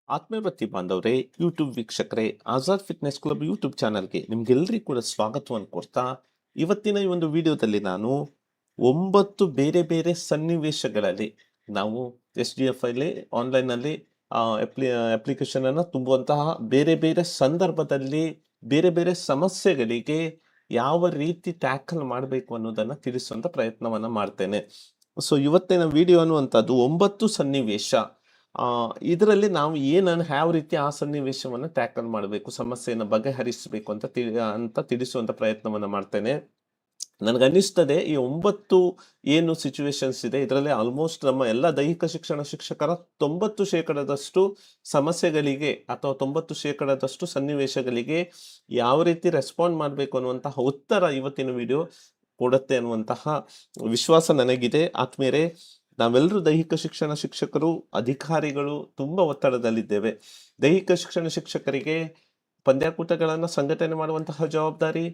ಆತ್ಮೀಯ ಬಾಂಧವರೇ, ಯೂಟ್ಯೂಬ್ ವೀಕ್ಷಕರೇ, ಆಜಾದ್ ಫಿಟ್ನೆಸ್ ಕ್ಲಬ್ ಯೂಟ್ಯೂಬ್ ಚಾನಲ್ಗೆ ನಿಮ್ಗೆಲ್ಲರಿಗೂ ಕೂಡ ಸ್ವಾಗತವನ್ನು ಕೊಡ್ತಾ, ಇವತ್ತಿನ ಈ ಒಂದು ವಿಡಿಯೋದಲ್ಲಿ ನಾನು 9 ಬೇರೆ ಬೇರೆ ಸನ್ನಿವೇಶಗಳಲ್ಲಿ ನಾವು SDF ಅಲ್ಲಿ ಆನ್ಲೈನ್ನಲ್ಲಿ ಅಪ್ಲಿಕೇಶನ್ ಅನ್ನು ತುಂಬುವಂತಹ ಬೇರೆ ಬೇರೆ ಸಂದರ್ಭದಲ್ಲಿ ಬೇರೆ ಬೇರೆ ಸಮಸ್ಯೆಗಳಿಗೆ ಯಾವ ರೀತಿ ಟ್ಯಾಕಲ್ ಮಾಡಬೇಕು ಅನ್ನೋದನ್ನ ತಿಳಿಸುವಂತ ಪ್ರಯತ್ನವನ್ನ ಮಾಡ್ತೇನೆ. ಸೊ ಇವತ್ತಿನ ವಿಡಿಯೋ ಅನ್ನುವಂಥದ್ದು 9 ಸನ್ನಿವೇಶ. ಇದರಲ್ಲಿ ನಾವು ಯಾವ ರೀತಿ ಆ ಸನ್ನಿವೇಶವನ್ನು ಟ್ಯಾಕಲ್ ಮಾಡಬೇಕು, ಸಮಸ್ಯೆಯನ್ನು ಬಗೆಹರಿಸಬೇಕು ಅಂತ ತಿಳಿಸುವಂತ ಪ್ರಯತ್ನವನ್ನ ಮಾಡ್ತೇನೆ. ನನಗನ್ನಿಸ್ತದೆ ಈ 9 ಏನು ಸಿಚುವೇಶನ್ಸ್ ಇದೆ, ಇದರಲ್ಲಿ ಆಲ್ಮೋಸ್ಟ್ ನಮ್ಮ ಎಲ್ಲ ದೈಹಿಕ ಶಿಕ್ಷಕರ 90% ಸಮಸ್ಯೆಗಳಿಗೆ ಅಥವಾ 90% ಸನ್ನಿವೇಶಗಳಿಗೆ ಯಾವ ರೀತಿ ರೆಸ್ಪಾಂಡ್ ಮಾಡಬೇಕು ಅನ್ನುವಂತಹ ಉತ್ತರ ಇವತ್ತಿನ ವಿಡಿಯೋ ಕೊಡುತ್ತೆ ಅನ್ನುವಂತಹ ವಿಶ್ವಾಸ ನನಗಿದೆ. ಆತ್ಮೀಯರೇ, ನಾವೆಲ್ಲರೂ ದೈಹಿಕ ಶಿಕ್ಷಕರು, ಅಧಿಕಾರಿಗಳು ತುಂಬಾ ಒತ್ತಡದಲ್ಲಿದ್ದೇವೆ. ದೈಹಿಕ ಶಿಕ್ಷಕರಿಗೆ ಪಂದ್ಯಾಕೂಟಗಳನ್ನು ಸಂಘಟನೆ ಮಾಡುವಂತಹ ಜವಾಬ್ದಾರಿ,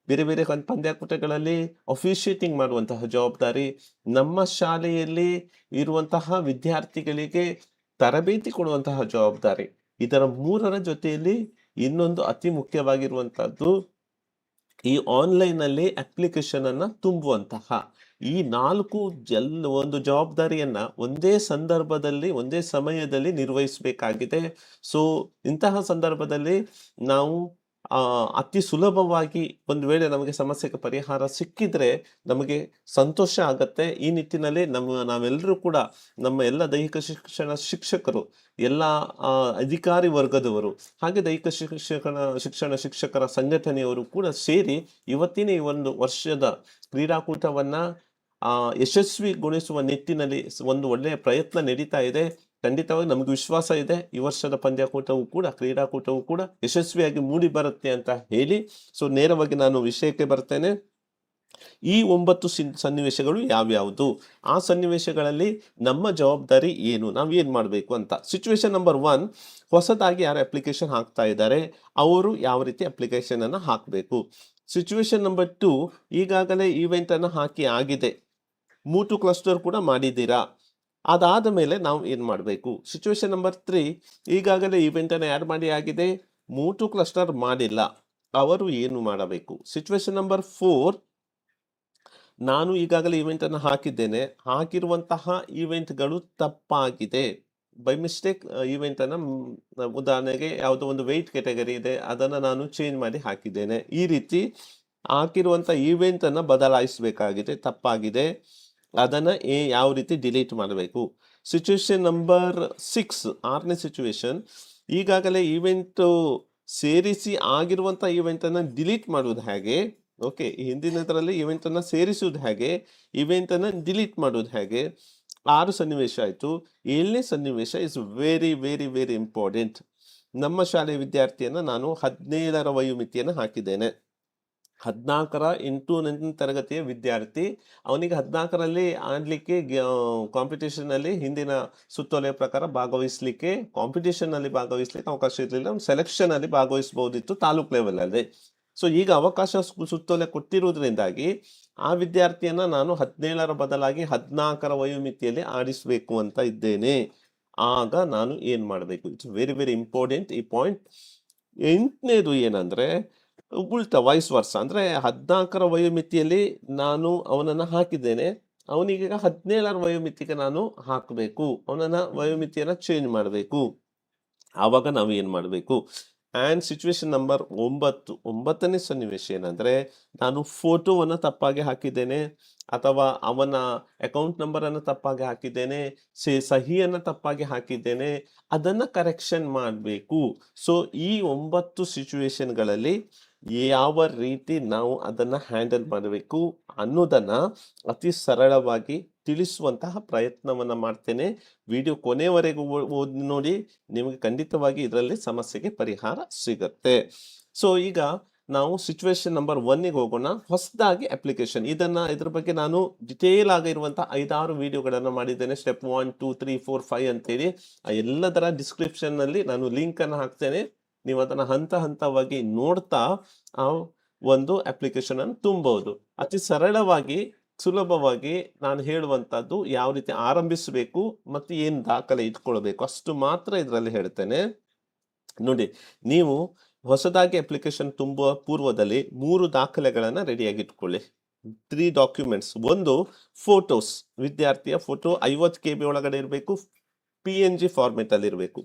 ಬೇರೆ ಬೇರೆ ಪಂದ್ಯಾಕೂಟಗಳಲ್ಲಿ ಅಫಿಷಿಯೇಟಿಂಗ್ ಮಾಡುವಂತಹ ಜವಾಬ್ದಾರಿ, ನಮ್ಮ ಶಾಲೆಯಲ್ಲಿ ಇರುವಂತಹ ವಿದ್ಯಾರ್ಥಿಗಳಿಗೆ ತರಬೇತಿ ಕೊಡುವಂತಹ ಜವಾಬ್ದಾರಿ. ಇದರ ಮೂರರ ಜೊತೆಯಲ್ಲಿ ಇನ್ನೊಂದು ಅತಿ ಮುಖ್ಯವಾಗಿರುವಂತಹದ್ದು ಈ ಆನ್ಲೈನ್ ಅಲ್ಲಿ ಅಪ್ಲಿಕೇಶನ್ ಅನ್ನ ತುಂಬುವಂತಹ ಈ 4 ಒಂದು ಜವಾಬ್ದಾರಿಯನ್ನ ಒಂದೇ ಸಂದರ್ಭದಲ್ಲಿ ಒಂದೇ ಸಮಯದಲ್ಲಿ ನಿರ್ವಹಿಸಬೇಕಾಗಿದೆ. ಸೊ ಇಂತಹ ಸಂದರ್ಭದಲ್ಲಿ ನಾವು ಅತಿ ಸುಲಭವಾಗಿ ಒಂದು ವೇಳೆ ನಮಗೆ ಸಮಸ್ಯೆಗೆ ಪರಿಹಾರ ಸಿಕ್ಕಿದ್ರೆ ನಮಗೆ ಸಂತೋಷ ಆಗತ್ತೆ. ಈ ನಿಟ್ಟಿನಲ್ಲಿ ನಾವೆಲ್ಲರೂ ಕೂಡ ನಮ್ಮ ಎಲ್ಲ ದೈಹಿಕ ಶಿಕ್ಷಕರು, ಎಲ್ಲ ಅಧಿಕಾರಿ ವರ್ಗದವರು, ಹಾಗೆ ದೈಹಿಕ ಶಿಕ್ಷಕರ ಸಂಘಟನೆಯವರು ಕೂಡ ಸೇರಿ ಇವತ್ತಿನ ಈ ಒಂದು ವರ್ಷದ ಕ್ರೀಡಾಕೂಟವನ್ನ ಯಶಸ್ವಿಗೊಳಿಸುವ ನಿಟ್ಟಿನಲ್ಲಿ ಒಂದು ಒಳ್ಳೆಯ ಪ್ರಯತ್ನ ನಡೀತಾ ಇದೆ. ಖಂಡಿತವಾಗಿ ನಮ್ಗೆ ವಿಶ್ವಾಸ ಇದೆ ಈ ವರ್ಷದ ಪಂದ್ಯಾಕೂಟವು ಕೂಡ, ಕ್ರೀಡಾಕೂಟವು ಕೂಡ ಯಶಸ್ವಿಯಾಗಿ ಮೂಡಿ ಬರುತ್ತೆ ಅಂತ ಹೇಳಿ, ಸೊ ನೇರವಾಗಿ ನಾನು ವಿಷಯಕ್ಕೆ ಬರ್ತೇನೆ. ಈ 9 ಸನ್ನಿವೇಶಗಳು ಯಾವ್ಯಾವುದು, ಆ ಸನ್ನಿವೇಶಗಳಲ್ಲಿ ನಮ್ಮ ಜವಾಬ್ದಾರಿ ಏನು, ನಾವ್ ಏನ್ ಮಾಡ್ಬೇಕು ಅಂತ. ಸಿಚುವೇಶನ್ ನಂಬರ್ 1, ಹೊಸದಾಗಿ ಯಾರು ಅಪ್ಲಿಕೇಶನ್ ಹಾಕ್ತಾ ಇದ್ದಾರೆ ಅವರು ಯಾವ ರೀತಿ ಅಪ್ಲಿಕೇಶನ್ ಅನ್ನ ಹಾಕಬೇಕು. ಸಿಚುವೇಶನ್ ನಂಬರ್ 2, ಈಗಾಗಲೇ ಈವೆಂಟ್ ಅನ್ನ ಹಾಕಿ ಆಗಿದೆ, ಮೂಟು ಕ್ಲಸ್ಟರ್ ಕೂಡ ಮಾಡಿದ್ದೀರಾ, ಅದಾದ ಮೇಲೆ ನಾವು ಏನ್ ಮಾಡಬೇಕು. ಸಿಚುವೇಶನ್ ನಂಬರ್ 3, ಈಗಾಗಲೇ ಈವೆಂಟ್ ಅನ್ನು ಆಡ್ ಮಾಡಿ ಆಗಿದೆ, ಮೂಟು ಕ್ಲಸ್ಟರ್ ಮಾಡಿಲ್ಲ, ಅವರು ಏನು ಮಾಡಬೇಕು. ಸಿಚುವೇಶನ್ ನಂಬರ್ 4, ನಾನು ಈಗಾಗಲೇ ಈವೆಂಟ್ ಅನ್ನು ಹಾಕಿದ್ದೇನೆ, ಹಾಕಿರುವಂತಹ ಈವೆಂಟ್ಗಳು ತಪ್ಪಾಗಿದೆ, ಬೈ ಮಿಸ್ಟೇಕ್ ಈವೆಂಟ್ ಅನ್ನ ಉದಾಹರಣೆಗೆ ಯಾವುದೋ ಒಂದು ವೆಯ್ಟ್ ಕ್ಯಾಟಗರಿ ಇದೆ, ಅದನ್ನ ನಾನು ಚೇಂಜ್ ಮಾಡಿ ಹಾಕಿದ್ದೇನೆ, ಈ ರೀತಿ ಹಾಕಿರುವಂತ ಈವೆಂಟ್ ಅನ್ನ ಬದಲಾಯಿಸಬೇಕಾಗಿದೆ, ತಪ್ಪಾಗಿದೆ, ಅದನ್ನ ಯಾವ ರೀತಿ ಡಿಲೀಟ್ ಮಾಡಬೇಕು. ಸಿಚುವೇಶನ್ ನಂಬರ್ 6, 6ನೇ ಸಿಚುವೇಶನ್, ಈಗಾಗಲೇ ಈವೆಂಟ್ ಸೇರಿಸಿ ಆಗಿರುವಂತ ಈವೆಂಟ್ ಅನ್ನ ಡಿಲೀಟ್ ಮಾಡುವುದು ಹೇಗೆ. ಓಕೆ, ಹಿಂದಿನದರಲ್ಲಿ ಈವೆಂಟ್ ಅನ್ನ ಸೇರಿಸುವುದು ಹೇಗೆ, ಈವೆಂಟ್ ಅನ್ನ ಡಿಲೀಟ್ ಮಾಡುವುದು ಹೇಗೆ. 6 ಸನ್ನಿವೇಶ ಆಯ್ತು. 7ನೇ ಸನ್ನಿವೇಶ is very very very important. ನಮ್ಮ ಶಾಲೆಯ ವಿದ್ಯಾರ್ಥಿಯನ್ನ ನಾನು 17ರ ವಯೋಮಿತಿಯನ್ನು ಹಾಕಿದ್ದೇನೆ. 14ರ 8ನೇ ತರಗತಿಯ ವಿದ್ಯಾರ್ಥಿ, ಅವನಿಗೆ 14ರಲ್ಲಿ ಆಡ್ಲಿಕ್ಕೆ ಕಾಂಪಿಟೇಷನ್ ಅಲ್ಲಿ ಹಿಂದಿನ ಸುತ್ತೋಲೆಯ ಪ್ರಕಾರ ಭಾಗವಹಿಸ್ಲಿಕ್ಕೆ ಅವಕಾಶ ಇರಲಿಲ್ಲ. ಅವ್ನು ಸೆಲೆಕ್ಷನ್ ಅಲ್ಲಿ ಭಾಗವಹಿಸಬಹುದಿತ್ತು ತಾಲೂಕ್ ಲೆವೆಲ್ ಅಲ್ಲಿ. ಸೊ ಈಗ ಅವಕಾಶ ಸುತ್ತೋಲೆ ಕೊಟ್ಟಿರುವುದರಿಂದಾಗಿ ಆ ವಿದ್ಯಾರ್ಥಿಯನ್ನ ನಾನು 17ರ ಬದಲಾಗಿ 14ರ ವಯೋಮಿತಿಯಲ್ಲಿ ಆಡಿಸ್ಬೇಕು ಅಂತ ಇದ್ದೇನೆ. ಆಗ ನಾನು ಏನ್ ಮಾಡಬೇಕು, ಇಟ್ಸ್ ವೆರಿ ವೆರಿ ಇಂಪಾರ್ಟೆಂಟ್ ಈ ಪಾಯಿಂಟ್. 8ನೇದು ಏನಂದ್ರೆ ಉಲ್ಟಾ ವೈಸ್ ವರ್ಸ, ಅಂದ್ರೆ 14ರ ವಯೋಮಿತಿಯಲ್ಲಿ ನಾನು ಅವನನ್ನ ಹಾಕಿದ್ದೇನೆ, ಅವನಿಗೆ 17ರ ವಯೋಮಿತಿಗೆ ನಾನು ಹಾಕಬೇಕು, ಅವನನ್ನ ವಯೋಮಿತಿಯನ್ನ ಚೇಂಜ್ ಮಾಡಬೇಕು. ಆವಾಗ ನಾವು ಏನ್ ಮಾಡಬೇಕು. ಆ್ಯಂಡ್ ಸಿಚುವೇಶನ್ ನಂಬರ್ 9ನೇ ಸನ್ನಿವೇಶ ಏನಂದ್ರೆ, ನಾನು ಫೋಟೋವನ್ನು ತಪ್ಪಾಗಿ ಹಾಕಿದ್ದೇನೆ, ಅಥವಾ ಅವನ ಅಕೌಂಟ್ ನಂಬರ್ ಅನ್ನು ತಪ್ಪಾಗಿ ಹಾಕಿದ್ದೇನೆ, ಸಹಿಯನ್ನು ತಪ್ಪಾಗಿ ಹಾಕಿದ್ದೇನೆ, ಅದನ್ನ ಕರೆಕ್ಷನ್ ಮಾಡಬೇಕು. ಸೊ ಈ 9 ಸಿಚುವೇಶನ್ಗಳಲ್ಲಿ ಯಾವ ರೀತಿ ನಾವು ಅದನ್ನ ಹ್ಯಾಂಡಲ್ ಮಾಡಬೇಕು ಅನ್ನೋದನ್ನ ಅತಿ ಸರಳವಾಗಿ ತಿಳಿಸುವಂತಹ ಪ್ರಯತ್ನವನ್ನ ಮಾಡ್ತೇನೆ. ವಿಡಿಯೋ ಕೊನೆವರೆಗೂ ನೋಡಿ, ನಿಮಗೆ ಖಂಡಿತವಾಗಿ ಇದರಲ್ಲಿ ಸಮಸ್ಯೆಗೆ ಪರಿಹಾರ ಸಿಗುತ್ತೆ. ಸೊ ಈಗ ನಾವು ಸಿಚುವೇಶನ್ ನಂಬರ್ 1ಗೆ ಹೋಗೋಣ. ಹೊಸದಾಗಿ ಅಪ್ಲಿಕೇಶನ್, ಇದ್ರ ಬಗ್ಗೆ ನಾನು ಡಿಟೇಲ್ ಆಗಿರುವಂತಹ 5-6 ವಿಡಿಯೋಗಳನ್ನು ಮಾಡಿದ್ದೇನೆ. ಸ್ಟೆಪ್ 1, 2, 3, 4, 5 ಅಂತೇಳಿ ಎಲ್ಲದರ ಡಿಸ್ಕ್ರಿಪ್ಷನ್ ನಲ್ಲಿ ನಾನು ಲಿಂಕ್ ಅನ್ನು ಹಾಕ್ತೇನೆ. ನೀವು ಅದನ್ನ ಹಂತ ಹಂತವಾಗಿ ನೋಡ್ತಾ ಆ ಒಂದು ಅಪ್ಲಿಕೇಶನ್ ಅನ್ನು ತುಂಬಬಹುದು. ಅತಿ ಸರಳವಾಗಿ ಸುಲಭವಾಗಿ ನಾನು ಹೇಳುವಂತದ್ದು ಯಾವ ರೀತಿ ಆರಂಭಿಸಬೇಕು ಮತ್ತು ಏನು ದಾಖಲೆ ಇಟ್ಕೊಳ್ಬೇಕು ಅಷ್ಟು ಮಾತ್ರ ಇದರಲ್ಲಿ ಹೇಳ್ತೇನೆ. ನೋಡಿ, ನೀವು ಹೊಸದಾಗಿ ಅಪ್ಲಿಕೇಶನ್ ತುಂಬುವ ಪೂರ್ವದಲ್ಲಿ 3 ದಾಖಲೆಗಳನ್ನ ರೆಡಿಯಾಗಿ ಇಟ್ಕೊಳ್ಳಿ. 3 ಡಾಕ್ಯುಮೆಂಟ್ಸ್. ಒಂದು, ಫೋಟೋಸ್. ವಿದ್ಯಾರ್ಥಿಯ ಫೋಟೋ 50 KB ಒಳಗಡೆ ಇರಬೇಕು, PNG ಫಾರ್ಮೆಟ್ ಅಲ್ಲಿ ಇರಬೇಕು.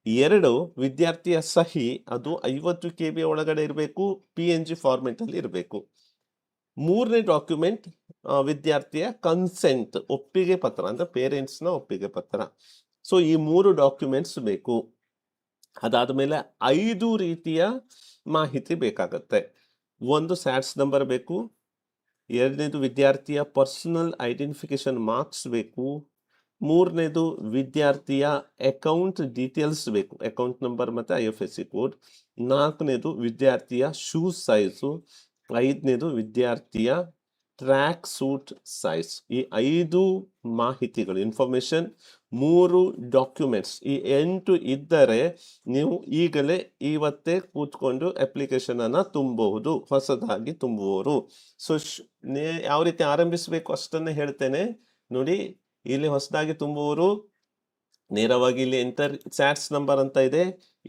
2, ವಿದ್ಯಾರ್ಥಿಯ ಸಹಿ, ಅದು 50 KB ಒಳಗಡೆ ಇರಬೇಕು, PNG ಫಾರ್ಮೆಟ್ ಅಲ್ಲಿ ಇರಬೇಕು. 3ನೇ ಡಾಕ್ಯುಮೆಂಟ್ ವಿದ್ಯಾರ್ಥಿಯ ಕನ್ಸೆಂಟ್, ಒಪ್ಪಿಗೆ ಪತ್ರ, ಅಂದ್ರೆ ಪೇರೆಂಟ್ಸ್ನ ಒಪ್ಪಿಗೆ ಪತ್ರ. ಸೊ ಈ 3 ಡಾಕ್ಯುಮೆಂಟ್ಸ್ ಬೇಕು. ಅದಾದ್ಮೇಲೆ 5 ರೀತಿಯ ಮಾಹಿತಿ ಬೇಕಾಗತ್ತೆ. ಒಂದು, ಸ್ಯಾಟ್ಸ್ ನಂಬರ್ ಬೇಕು. 2ನೇದು ವಿದ್ಯಾರ್ಥಿಯ ಪರ್ಸನಲ್ ಐಡೆಂಟಿಫಿಕೇಶನ್ ಮಾರ್ಕ್ಸ್ ಬೇಕು. 3ನೇದು ವಿದ್ಯಾರ್ಥಿಯ ಅಕೌಂಟ್ ಡೀಟೇಲ್ಸ್ ಬೇಕು, ಅಕೌಂಟ್ ನಂಬರ್ ಮತ್ತೆ IFSC ಕೋಡ್. 4ನೇದು ವಿದ್ಯಾರ್ಥಿಯ ಶೂಸ್ ಸೈಜು. 5ನೇದು ವಿದ್ಯಾರ್ಥಿಯ ಟ್ರ್ಯಾಕ್ ಸೂಟ್ ಸೈಜ್. ಈ 5 ಮಾಹಿತಿಗಳು, ಇನ್ಫಾರ್ಮೇಶನ್, 3 ಡಾಕ್ಯುಮೆಂಟ್ಸ್, ಈ 8 ಇದ್ದರೆ ನೀವು ಈಗಲೇ ಇವತ್ತೇ ಕೂತ್ಕೊಂಡು ಅಪ್ಲಿಕೇಶನ್ ಅನ್ನ ತುಂಬಬಹುದು, ಹೊಸದಾಗಿ ತುಂಬುವವರು. ಸೊ ಯಾವ ರೀತಿ ಆರಂಭಿಸಬೇಕು ಅಷ್ಟನ್ನೇ ಹೇಳ್ತೇನೆ. ನೋಡಿ, ಇಲ್ಲಿ ಹೊಸದಾಗಿ ತುಂಬುವವರು ನೇರವಾಗಿ ಇಲ್ಲಿ ಎಂಟರ್ ಸ್ಯಾಟ್ಸ್ ನಂಬರ್ ಅಂತ ಇದೆ,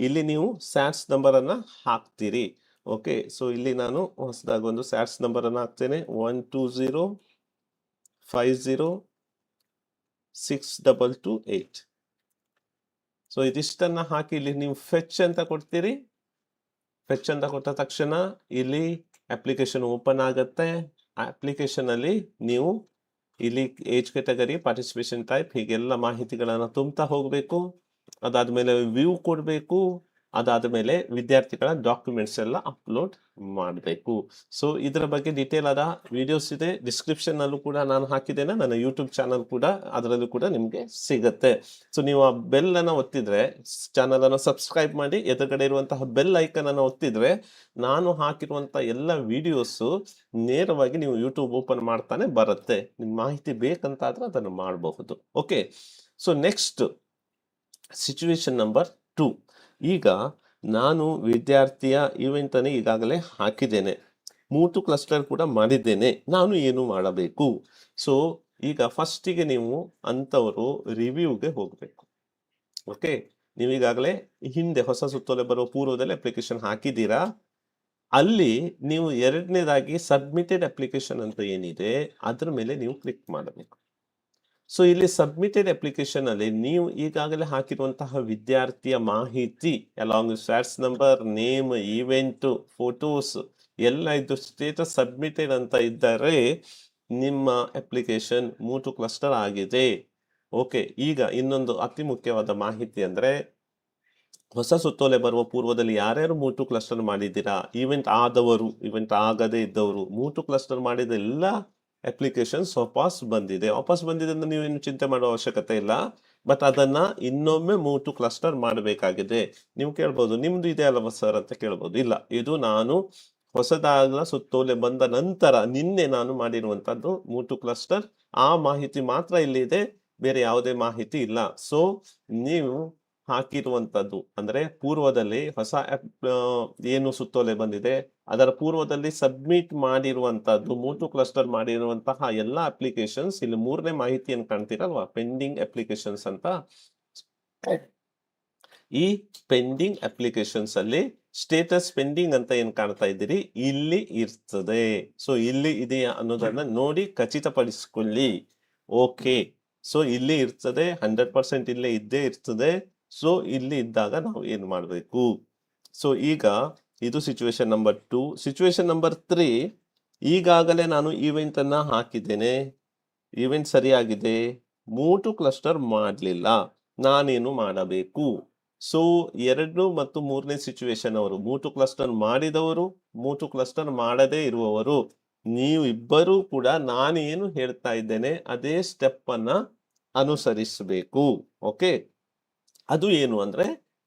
ಇಲ್ಲಿ ನೀವು ಸ್ಯಾಟ್ಸ್ ನಂಬರ್ ಅನ್ನ ಹಾಕ್ತೀರಿ. ಓಕೆ, ಸೊ ಇಲ್ಲಿ ನಾನು ಹೊಸದಾಗಿ ಒಂದು ಸ್ಯಾಟ್ಸ್ ನಂಬರ್ ಅನ್ನು ಹಾಕ್ತೇನೆ. 1205062228. ಸೊ ಇದಿಷ್ಟನ್ನ ಹಾಕಿ ಇಲ್ಲಿ ನೀವು ಫೆಚ್ ಅಂತ ಕೊಡ್ತೀರಿ. ಫೆಚ್ ಅಂತ ಕೊಟ್ಟ ತಕ್ಷಣ ಇಲ್ಲಿ ಅಪ್ಲಿಕೇಶನ್ ಓಪನ್ ಆಗುತ್ತೆ. ಅಪ್ಲಿಕೇಶನ್ ಅಲ್ಲಿ ನೀವು ಇಲ್ಲಿ ಏಜ್ ಕೆಟಗರಿ, ಪಾರ್ಟಿಸಿಪೇಷನ್ ಟೈಪ್, ಹೀಗೆಲ್ಲ ಮಾಹಿತಿಗಳನ್ನ ತುಂಬ್ತಾ ಹೋಗ್ಬೇಕು. ಅದಾದ್ಮೇಲೆ ವ್ಯೂ ಕೊಡ್ಬೇಕು. ಅದಾದ್ಮೇಲೆ ವಿದ್ಯಾರ್ಥಿಗಳ ಡಾಕ್ಯುಮೆಂಟ್ಸ್ ಎಲ್ಲ ಅಪ್ಲೋಡ್ ಮಾಡಬೇಕು. ಸೊ ಇದರ ಬಗ್ಗೆ ಡೀಟೇಲ್ ಆದ ವಿಡಿಯೋಸ್ ಇದೆ, ಡಿಸ್ಕ್ರಿಪ್ಷನ್ ಅಲ್ಲೂ ಕೂಡ ನಾನು ಹಾಕಿದ್ದೇನೆ. ನನ್ನ ಯೂಟ್ಯೂಬ್ ಚಾನಲ್ ಕೂಡ ಅದರಲ್ಲೂ ಕೂಡ ನಿಮ್ಗೆ ಸಿಗತ್ತೆ. ಸೊ ನೀವು ಆ ಬೆಲ್ ಅನ್ನ ಒತ್ತಿದ್ರೆ, ಚಾನಲ್ ಅನ್ನು ಸಬ್ಸ್ಕ್ರೈಬ್ ಮಾಡಿ, ಎದುರುಗಡೆ ಇರುವಂತಹ ಬೆಲ್ ಐಕನ್ ಅನ್ನು ಒತ್ತಿದ್ರೆ ನಾನು ಹಾಕಿರುವಂತಹ ಎಲ್ಲ ವಿಡಿಯೋಸ್ ನೇರವಾಗಿ ನೀವು ಯೂಟ್ಯೂಬ್ ಓಪನ್ ಮಾಡ್ತಾನೆ ಬರುತ್ತೆ. ನಿಮ್ ಮಾಹಿತಿ ಬೇಕಂತಾದ್ರೆ ಅದನ್ನು ಮಾಡಬಹುದು. Okay, so next situation number 2. ಈಗ ನಾನು ವಿದ್ಯಾರ್ಥಿಯ ಇವೆಂಟ್ ಅನ್ನು ಈಗಾಗಲೇ ಹಾಕಿದ್ದೇನೆ, ಮೂಟು ಕ್ಲಸ್ಟರ್ ಕೂಡ ಮಾಡಿದ್ದೇನೆ. ನಾನು ಏನು ಮಾಡಬೇಕು? ಸೊ ಈಗ ಫಸ್ಟಿಗೆ ನೀವು ಅಂಥವರು ರಿವ್ಯೂಗೆ ಹೋಗಬೇಕು. ಓಕೆ, ನೀವು ಈಗಾಗಲೇ ಹಿಂದೆ ಹೊಸ ಸುತ್ತೋಲೆ ಬರುವ ಪೂರ್ವದಲ್ಲಿ ಅಪ್ಲಿಕೇಶನ್ ಹಾಕಿದ್ದೀರಾ. ಅಲ್ಲಿ ನೀವು 2ನೇದಾಗಿ ಸಬ್ಮಿಟೆಡ್ ಅಪ್ಲಿಕೇಶನ್ ಅಂತ ಏನಿದೆ ಅದ್ರ ಮೇಲೆ ನೀವು ಕ್ಲಿಕ್ ಮಾಡಬೇಕು. ಸೊ ಇಲ್ಲಿ ಸಬ್ಮಿಟೆಡ್ ಅಪ್ಲಿಕೇಶನ್ ಅಲ್ಲಿ ನೀವು ಈಗಾಗಲೇ ಹಾಕಿರುವಂತಹ ವಿದ್ಯಾರ್ಥಿಯ ಮಾಹಿತಿ along ಸ್ಯಾಟ್ಸ್ number, name, event, photos ಎಲ್ಲ ಇದ್ದು ಸ್ಟೇಟಸ್ ಸಬ್ಮಿಟೆಡ್ ಅಂತ ಇದ್ದರೆ ನಿಮ್ಮ ಅಪ್ಲಿಕೇಶನ್ ಮೂಟು ಕ್ಲಸ್ಟರ್ ಆಗಿದೆ. ಓಕೆ, ಈಗ ಇನ್ನೊಂದು ಅತಿ ಮುಖ್ಯವಾದ ಮಾಹಿತಿ ಅಂದ್ರೆ, ಹೊಸ ಸುತ್ತೋಲೆ ಬರುವ ಪೂರ್ವದಲ್ಲಿ ಯಾರ್ಯಾರು ಮೂಟು ಕ್ಲಸ್ಟರ್ ಮಾಡಿದ್ದೀರಾ, ಈವೆಂಟ್ ಆದವರು, ಈವೆಂಟ್ ಆಗದೇ ಇದ್ದವರು, ಮೂಟು ಕ್ಲಸ್ಟರ್ ಮಾಡಿದ ಎಲ್ಲ ಅಪ್ಲಿಕೇಶನ್ಸ್ ವಾಪಸ್ ಬಂದಿದೆ ಅಂದ್ರೆ ನೀವೇನು ಚಿಂತೆ ಮಾಡೋ ಅವಶ್ಯಕತೆ ಇಲ್ಲ. ಬಟ್ ಅದನ್ನ ಇನ್ನೊಮ್ಮೆ ಮೂಟು ಕ್ಲಸ್ಟರ್ ಮಾಡಬೇಕಾಗಿದೆ. ನೀವು ಕೇಳ್ಬೋದು, ನಿಮ್ದು ಇದೆ ಅಲ್ವಾ ಸರ್ ಅಂತ ಕೇಳ್ಬೋದು. ಇಲ್ಲ, ಇದು ನಾನು ಹೊಸದಾದ ಸುತ್ತೋಲೆ ಬಂದ ನಂತರ ನಿನ್ನೆ ನಾನು ಮಾಡಿರುವಂತದ್ದು ಮೂಟು ಕ್ಲಸ್ಟರ್. ಆ ಮಾಹಿತಿ ಮಾತ್ರ ಇಲ್ಲಿ ಇದೆ, ಬೇರೆ ಯಾವುದೇ ಮಾಹಿತಿ ಇಲ್ಲ. ಸೊ ನೀವು ಹಾಕಿರುವಂತದ್ದು ಅಂದ್ರೆ ಪೂರ್ವದಲ್ಲಿ ಹೊಸ ಏನು ಸುತ್ತೋಲೆ ಬಂದಿದೆ ಅದರ ಪೂರ್ವದಲ್ಲಿ ಸಬ್ಮಿಟ್ ಮಾಡಿರುವಂತದ್ದು, ಮೂಟು ಕ್ಲಸ್ಟರ್ ಮಾಡಿರುವಂತಹ ಎಲ್ಲ ಅಪ್ಲಿಕೇಶನ್ಸ್, ಇಲ್ಲಿ 3ನೇ ಮಾಹಿತಿಯನ್ನು ಕಾಣ್ತೀರಲ್ವಾ, ಪೆಂಡಿಂಗ್ ಅಪ್ಲಿಕೇಶನ್ಸ್ ಅಂತ. ಈ ಪೆಂಡಿಂಗ್ ಅಪ್ಲಿಕೇಶನ್ಸ್ ಅಲ್ಲಿ ಸ್ಟೇಟಸ್ ಪೆಂಡಿಂಗ್ ಅಂತ ಏನ್ ಕಾಣ್ತಾ ಇದ್ದೀರಿ, ಇಲ್ಲಿ ಇರ್ತದೆ. ಸೊ ಇಲ್ಲಿ ಇದೆಯಾ ಅನ್ನೋದನ್ನ ನೋಡಿ ಖಚಿತಪಡಿಸಿಕೊಳ್ಳಿ. ಓಕೆ, ಸೊ ಇಲ್ಲಿ ಇರ್ತದೆ, 100% ಇಲ್ಲೇ ಇದ್ದೇ ಇರ್ತದೆ. ಸೊ ಇಲ್ಲಿ ಇದ್ದಾಗ ನಾವು ಏನು ಮಾಡಬೇಕು? ಸೊ ಈಗ ಇದು ಸಿಚುವೇಶನ್ ನಂಬರ್ 2. ಸಿಚುವೇಶನ್ ನಂಬರ್ 3, ಈಗಾಗಲೇ ನಾನು ಈವೆಂಟ್ ಅನ್ನ ಹಾಕಿದ್ದೇನೆ, ಈವೆಂಟ್ ಸರಿಯಾಗಿದೆ, ಮೂಟು ಕ್ಲಸ್ಟರ್ ಮಾಡಲಿಲ್ಲ, ನಾನೇನು ಮಾಡಬೇಕು? ಸೊ 2 ಮತ್ತು 3ನೇ ಸಿಚುವೇಶನ್ ಅವರು, ಮೂಟು ಕ್ಲಸ್ಟರ್ ಮಾಡಿದವರು, ಮೂಟು ಕ್ಲಸ್ಟರ್ ಮಾಡದೇ ಇರುವವರು, ನೀವು ಇಬ್ಬರೂ ಕೂಡ ನಾನು ಏನು ಹೇಳ್ತಾ ಇದ್ದೇನೆ ಅದೇ ಸ್ಟೆಪ್ ಅನ್ನ ಅನುಸರಿಸಬೇಕು. ಓಕೆ, ಅದು ಏನು ಅಂದ್ರೆ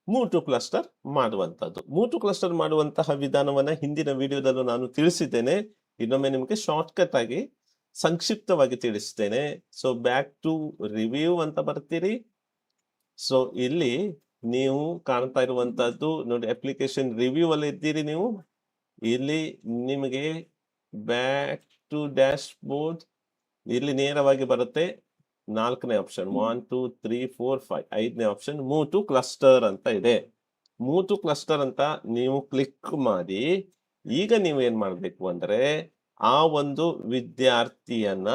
ಮೂಟು ಕ್ಲಸ್ಟರ್ ಮಾಡುವಂತದ್ದು. ಮೂಟು ಕ್ಲಸ್ಟರ್ ಮಾಡುವಂತಹ ವಿಧಾನವನ್ನ ಹಿಂದಿನ ವಿಡಿಯೋದಲ್ಲೂ ನಾನು ತಿಳಿಸಿದ್ದೇನೆ. ಇನ್ನೊಮ್ಮೆ ನಿಮಗೆ ಶಾರ್ಟ್ಕಟ್ ಆಗಿ ಸಂಕ್ಷಿಪ್ತವಾಗಿ ತಿಳಿಸ್ತೇನೆ. ಸೊ ಬ್ಯಾಕ್ ಟು ರಿವ್ಯೂ ಅಂತ ಬರ್ತೀರಿ. ಸೊ ಇಲ್ಲಿ ನೀವು ಕಾಣ್ತಾ ಇರುವಂತದ್ದು ನೋಡಿ, ಅಪ್ಲಿಕೇಶನ್ ರಿವ್ಯೂ ಅಲ್ಲಿ ಇದ್ದೀರಿ ನೀವು. ಇಲ್ಲಿ ನಿಮಗೆ ಬ್ಯಾಕ್ ಟು ಡ್ಯಾಶ್ ಬೋರ್ಡ್, ಇಲ್ಲಿ ನೇರವಾಗಿ ಬರುತ್ತೆ 4ನೇ ಆಪ್ಷನ್ 1 2 3 4 5 5ನೇ ಆಪ್ಷನ್ ಮೂವ್ ಟು ಕ್ಲಸ್ಟರ್ ಅಂತ ಇದೆ. ಮೂವ್ ಟು ಕ್ಲಸ್ಟರ್ ಅಂತ ನೀವು ಕ್ಲಿಕ್ ಮಾಡಿ ಈಗ ನೀವು ಏನ್ ಮಾಡ್ಬೇಕು ಅಂದ್ರೆ ಆ ಒಂದು ವಿದ್ಯಾರ್ಥಿಯನ್ನ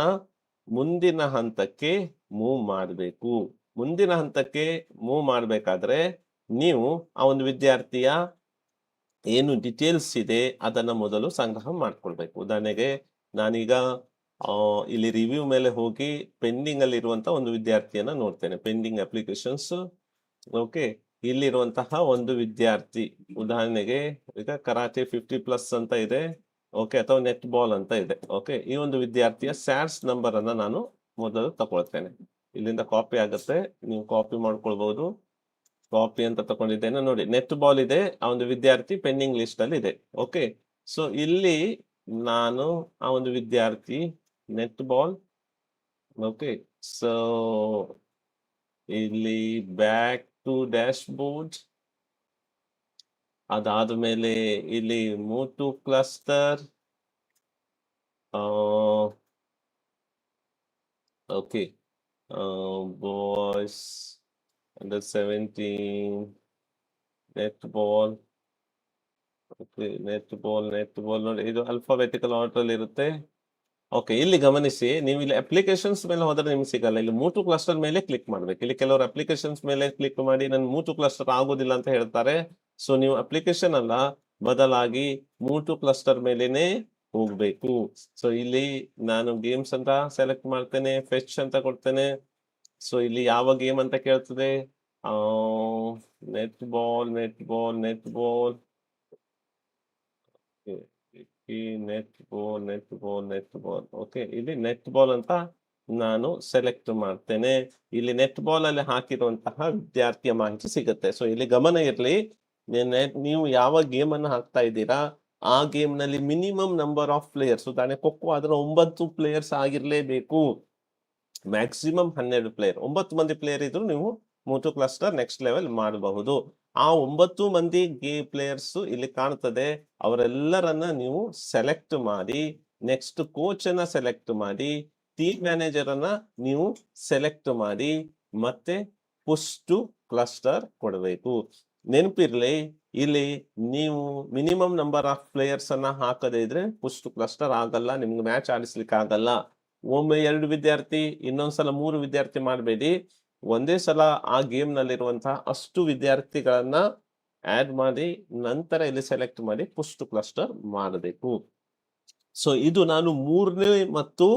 ಮುಂದಿನ ಹಂತಕ್ಕೆ ಮೂವ್ ಮಾಡಬೇಕು. ಮುಂದಿನ ಹಂತಕ್ಕೆ ಮೂವ್ ಮಾಡ್ಬೇಕಾದ್ರೆ ನೀವು ಆ ಒಂದು ವಿದ್ಯಾರ್ಥಿಯ ಏನು ಡೀಟೇಲ್ಸ್ ಇದೆ ಅದನ್ನ ಮೊದಲು ಸಂಗ್ರಹ ಮಾಡ್ಕೊಳ್ಬೇಕು. ಉದಾಹರಣೆಗೆ ನಾನೀಗ ಇಲ್ಲಿ ರಿವ್ಯೂ ಮೇಲೆ ಹೋಗಿ ಪೆಂಡಿಂಗ್ ಅಲ್ಲಿ ಇರುವಂತ ಒಂದು ವಿದ್ಯಾರ್ಥಿಯನ್ನ ನೋಡ್ತೇನೆ. Pending applications. ಓಕೆ, ಇಲ್ಲಿರುವಂತಹ ಒಂದು ವಿದ್ಯಾರ್ಥಿ ಉದಾಹರಣೆಗೆ ಈಗ ಕರಾಟೆ 50+ ಅಂತ ಇದೆ. ಓಕೆ, ಅಥವಾ ನೆಟ್ ಬಾಲ್ ಅಂತ ಇದೆ. ಓಕೆ, ಈ ಒಂದು ವಿದ್ಯಾರ್ಥಿಯ ಸ್ಯಾಟ್ಸ್ ನಂಬರ್ ಅನ್ನ ನಾನು ಮೊದಲು ತಗೊಳ್ತೇನೆ. ಇಲ್ಲಿಂದ ಕಾಪಿ ಆಗುತ್ತೆ, ನೀವು ಕಾಪಿ ಮಾಡ್ಕೊಳ್ಬಹುದು. ಕಾಪಿ ಅಂತ ತಗೊಂಡಿದ್ದೇನೆ ನೋಡಿ. ನೆಟ್ ಬಾಲ್ ಇದೆ, ಆ ಒಂದು ವಿದ್ಯಾರ್ಥಿ ಪೆಂಡಿಂಗ್ ಲಿಸ್ಟ್ ಅಲ್ಲಿ ಇದೆ. ಓಕೆ, ಸೊ ಇಲ್ಲಿ ನಾನು ಆ ಒಂದು ವಿದ್ಯಾರ್ಥಿ ನೆಟ್ ಬಾಲ್. ಓಕೆ, ಸೊ ಇಲ್ಲಿ ಬ್ಯಾಕ್ ಟು ಡ್ಯಾಶ್ ಬೋರ್ಡ್, ಅದಾದ ಮೇಲೆ ಇಲ್ಲಿ move to cluster. Okay, boys under 17 net ball. Okay, netball ನೋಡಿ, ಇದು ಅಲ್ಫಾಬೆಟಿಕಲ್ ಆರ್ಡರ್ ಅಲ್ಲಿ ಇರುತ್ತೆ. ಓಕೆ, ಇಲ್ಲಿ ಗಮನಿಸಿ, ನೀವು ಇಲ್ಲಿ ಅಪ್ಲಿಕೇಶನ್ಸ್ ಮೇಲೆ ಹೋದ್ರೆ ನಿಮ್ಗೆ ಸಿಗಲ್ಲ. ಇಲ್ಲಿ ಮೂವ್ ಟು ಕ್ಲಸ್ಟರ್ ಮೇಲೆ ಕ್ಲಿಕ್ ಮಾಡ್ಬೇಕು. ಇಲ್ಲಿ ಕೆಲವರು ಅಪ್ಲಿಕೇಶನ್ಸ್ ಮೇಲೆ ಕ್ಲಿಕ್ ಮಾಡಿ ನನ್ ಮೂವ್ ಟು ಕ್ಲಸ್ಟರ್ ಆಗೋದಿಲ್ಲ ಅಂತ ಹೇಳ್ತಾರೆ. ಸೊ ನೀವು ಅಪ್ಲಿಕೇಶನ್ ಅಲ್ಲ, ಬದಲಾಗಿ ಮೂವ್ ಟು ಕ್ಲಸ್ಟರ್ ಮೇಲೆನೆ ಹೋಗ್ಬೇಕು. ಸೊ ಇಲ್ಲಿ ನಾನು ಗೇಮ್ಸ್ ಅಂತ ಸೆಲೆಕ್ಟ್ ಮಾಡ್ತೇನೆ, ಫೆಚ್ ಅಂತ ಕೊಡ್ತೇನೆ. ಸೊ ಇಲ್ಲಿ ಯಾವ ಗೇಮ್ ಅಂತ ಕೇಳ್ತದೆ, net ball. Net ball okay, ಇಲ್ಲಿ ನೆಟ್ ಬಾಲ್ ಅಂತ ನಾನು ಸೆಲೆಕ್ಟ್ ಮಾಡ್ತೇನೆ. ಇಲ್ಲಿ ನೆಟ್ ಬಾಲ್ ಅಲ್ಲಿ ಹಾಕಿರುವಂತಹ ವಿದ್ಯಾರ್ಥಿಯ ಮಾಹಿತಿ ಸಿಗುತ್ತೆ. ಸೊ ಇಲ್ಲಿ ಗಮನ ಇರ್ಲಿ, ನೀವು ಯಾವ ಗೇಮ್ ಅನ್ನು ಹಾಕ್ತಾ ಇದ್ದೀರಾ ಆ ಗೇಮ್ ನಲ್ಲಿ ಮಿನಿಮಮ್ ನಂಬರ್ ಆಫ್ ಪ್ಲೇಯರ್ಸ್. ಉದಾಹರಣೆ ಖೋಖೋ ಆದ್ರೆ 9 ಪ್ಲೇಯರ್ಸ್ ಆಗಿರ್ಲೇಬೇಕು. Maximum 12 player. 9 ಮಂದಿ ಪ್ಲೇಯರ್ ಇದ್ರು ನೀವು move to cluster next level ಮಾಡಬಹುದು. ಆ 9 ಮಂದಿ ಪ್ಲೇಯರ್ಸ್ ಇಲ್ಲಿ ಕಾಣ್ತದೆ. ಅವರೆಲ್ಲರನ್ನ ನೀವು ಸೆಲೆಕ್ಟ್ ಮಾಡಿ, ನೆಕ್ಸ್ಟ್ ಕೋಚ್ ಅನ್ನ ಸೆಲೆಕ್ಟ್ ಮಾಡಿ, ಟೀಮ್ ಮ್ಯಾನೇಜರ್ ಅನ್ನ ನೀವು ಸೆಲೆಕ್ಟ್ ಮಾಡಿ, ಮತ್ತೆ ಪುಶ್ ಟು ಕ್ಲಸ್ಟರ್ ಕೊಡಬೇಕು. ನೆನಪಿರ್ಲಿ, ಇಲ್ಲಿ ನೀವು ಮಿನಿಮಮ್ ನಂಬರ್ ಆಫ್ ಪ್ಲೇಯರ್ಸ್ ಅನ್ನ ಹಾಕದೇ ಇದ್ರೆ ಪುಶ್ ಟು ಕ್ಲಸ್ಟರ್ ಆಗಲ್ಲ, ನಿಮ್ಗೆ ಮ್ಯಾಚ್ ಆಡಿಸ್ಲಿಕ್ಕೆ ಆಗಲ್ಲ. ಒಮ್ಮೆ 2 ವಿದ್ಯಾರ್ಥಿ, ಇನ್ನೊಂದ್ಸಲ 3 ವಿದ್ಯಾರ್ಥಿ ಮಾಡಬೇಡಿ. ಒಂದೇ ಸಲ ಆ ಗೇಮ್ ನಲ್ಲಿರುವಂತಹ ಅಷ್ಟು ವಿದ್ಯಾರ್ಥಿಗಳನ್ನ ಆಡ್ ಮಾಡಿ ನಂತರ ಇಲ್ಲಿ ಸೆಲೆಕ್ಟ್ ಮಾಡಿ ಪುಶ್ ಟು ಕ್ಲಸ್ಟರ್ ಮಾಡಬೇಕು. ಸೊ ಇದು ನಾನು 3ನೇ ಮತ್ತು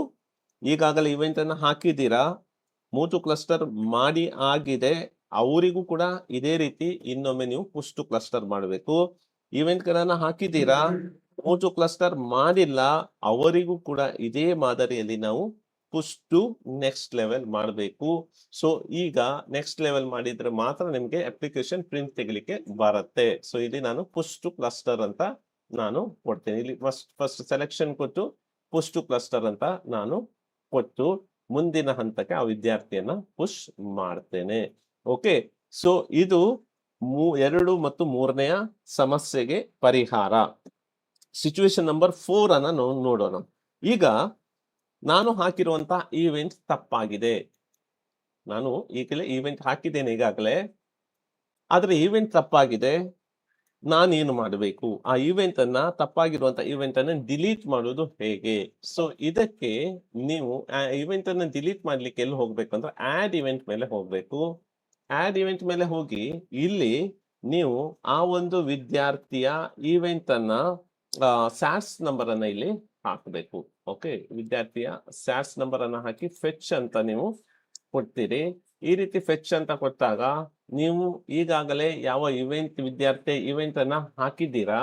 ಈಗಾಗಲೇ ಇವೆಂಟ್ ಅನ್ನ ಹಾಕಿದ್ದೀರಾ, ಮೂವ್ ಟು ಕ್ಲಸ್ಟರ್ ಮಾಡಿ ಆಗಿದೆ, ಅವರಿಗೂ ಕೂಡ ಇದೇ ರೀತಿ ಇನ್ನೊಮ್ಮೆ ನೀವು ಪುಶ್ ಟು ಕ್ಲಸ್ಟರ್ ಮಾಡಬೇಕು. ಇವೆಂಟ್ ಗಳನ್ನ ಹಾಕಿದ್ದೀರಾ, ಮೂವ್ ಟು ಕ್ಲಸ್ಟರ್ ಮಾಡಿಲ್ಲ, ಅವರಿಗೂ ಕೂಡ ಇದೇ ಮಾದರಿಯಲ್ಲಿ ನಾವು ಪುಶ್ ಟು ನೆಕ್ಸ್ಟ್ ಲೆವೆಲ್ ಮಾಡಬೇಕು. ಸೊ ಈಗ ನೆಕ್ಸ್ಟ್ ಲೆವೆಲ್ ಮಾಡಿದ್ರೆ ಮಾತ್ರ ನಿಮ್ಗೆ ಅಪ್ಲಿಕೇಶನ್ ಪ್ರಿಂಟ್ ತೆಗಿಲಿಕ್ಕೆ ಬರುತ್ತೆ. ಸೊ ಇಲ್ಲಿ ನಾನು ಪುಶ್ ಟು ಕ್ಲಸ್ಟರ್ ಅಂತ ನಾನು ಕೊಡ್ತೇನೆ. ಇಲ್ಲಿ ಫಸ್ಟ್ ಸೆಲೆಕ್ಷನ್ ಕೊಟ್ಟು ಪುಶ್ ಟು ಕ್ಲಸ್ಟರ್ ಅಂತ ನಾನು ಕೊಟ್ಟು ಮುಂದಿನ ಹಂತಕ್ಕೆ ಆ ವಿದ್ಯಾರ್ಥಿಯನ್ನ ಪುಶ್ ಮಾಡ್ತೇನೆ. ಓಕೆ, ಸೊ ಇದು 2 ಮತ್ತು 3ನೇಯ ಸಮಸ್ಯೆಗೆ ಪರಿಹಾರ. ಸಿಚುವೇಶನ್ ನಂಬರ್ 4 ಅನ್ನ ನೋಡೋಣ. ಈಗ ನಾನು ಹಾಕಿರುವಂತಹ ಈವೆಂಟ್ ತಪ್ಪಾಗಿದೆ. ನಾನು ಈಗಲೇ ಈವೆಂಟ್ ಹಾಕಿದ್ದೇನೆ ಈಗಾಗಲೇ, ಆದ್ರೆ ಈವೆಂಟ್ ತಪ್ಪಾಗಿದೆ. ನಾನೇನು ಮಾಡಬೇಕು? ಆ ಈವೆಂಟ್ ಅನ್ನ, ತಪ್ಪಾಗಿರುವಂತ ಈವೆಂಟ್ ಅನ್ನ ಡಿಲೀಟ್ ಮಾಡೋದು ಹೇಗೆ? ಸೊ ಇದಕ್ಕೆ ನೀವು ಆ ಈವೆಂಟ್ ಅನ್ನ ಡಿಲೀಟ್ ಮಾಡ್ಲಿಕ್ಕೆ ಎಲ್ಲಿ ಹೋಗ್ಬೇಕು ಅಂದ್ರೆ ಆಡ್ ಇವೆಂಟ್ ಮೇಲೆ ಹೋಗ್ಬೇಕು. ಆಡ್ ಇವೆಂಟ್ ಮೇಲೆ ಹೋಗಿ ಇಲ್ಲಿ ನೀವು ಆ ಒಂದು ವಿದ್ಯಾರ್ಥಿಯ ಈವೆಂಟ್ ಅನ್ನ ಸ್ಯಾಟ್ಸ್ ನಂಬರ್ ಅನ್ನ ಇಲ್ಲಿ ಹಾಕಬೇಕು. ಓಕೆ, ವಿದ್ಯಾರ್ಥಿಯ ಸ್ಯಾಟ್ಸ್ ನಂಬರ್ ಅನ್ನ ಹಾಕಿ ಫೆಚ್ ಅಂತ ನೀವು ಕೊಡ್ತೀರಿ. ಈ ರೀತಿ ಫೆಚ್ ಅಂತ ಕೊಟ್ಟಾಗ ನೀವು ಈಗಾಗಲೇ ಯಾವ ವಿದ್ಯಾರ್ಥಿ ಈವೆಂಟ್ ಅನ್ನ ಹಾಕಿದ್ದೀರಾ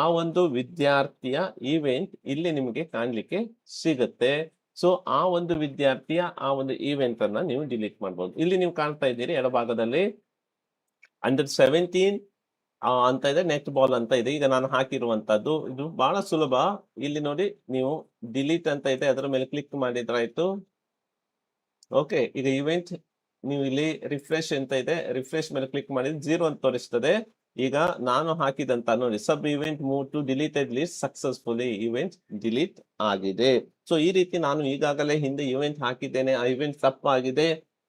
ಆ ಒಂದು ವಿದ್ಯಾರ್ಥಿಯ ಈವೆಂಟ್ ಇಲ್ಲಿ ನಿಮಗೆ ಕಾಣ್ಲಿಕ್ಕೆ ಸಿಗುತ್ತೆ. ಸೊ ಆ ಒಂದು ವಿದ್ಯಾರ್ಥಿಯ ಆ ಒಂದು ಈವೆಂಟ್ ಅನ್ನ ನೀವು ಡಿಲೀಟ್ ಮಾಡಬಹುದು. ಇಲ್ಲಿ ನೀವು ಕಾಣ್ತಾ ಇದ್ದೀರಿ ಎಡಭಾಗದಲ್ಲಿ ಅಂಡರ್ 17 ಅಂತ ಇದೆ, ನೆಟ್ ಬಾಲ್ ಅಂತ ಇದೆ. ಈಗ ನಾನು ಹಾಕಿರುವಂತದ್ದು ಇದು ಬಹಳ ಸುಲಭ. ಇಲ್ಲಿ ನೋಡಿ, ನೀವು ಡಿಲೀಟ್ ಅಂತ ಇದೆ, ಅದರ ಮೇಲೆ ಕ್ಲಿಕ್ ಮಾಡಿದ್ರಾಯ್ತು. ಓಕೆ, ಈಗ ಇವೆಂಟ್ ನೀವು ಇಲ್ಲಿ ರಿಫ್ರೆಶ್ ಅಂತ ಇದೆ, ರಿಫ್ರೆಶ್ ಮೇಲೆ ಕ್ಲಿಕ್ ಮಾಡಿದ್ರೆ 0 ಅಂತ ತೋರಿಸ್ತದೆ. ಈಗ ನಾನು ಹಾಕಿದಂತ ನೋಡಿ, sub event move to deleted list successfully, event delete ಆಗಿದೆ. ಸೊ ಈ ರೀತಿ ನಾನು ಈಗಾಗಲೇ ಹಿಂದೆ ಇವೆಂಟ್ ಹಾಕಿದ್ದೇನೆ, ಆ ಇವೆಂಟ್ ತಪ್ಪಾಗಿದೆ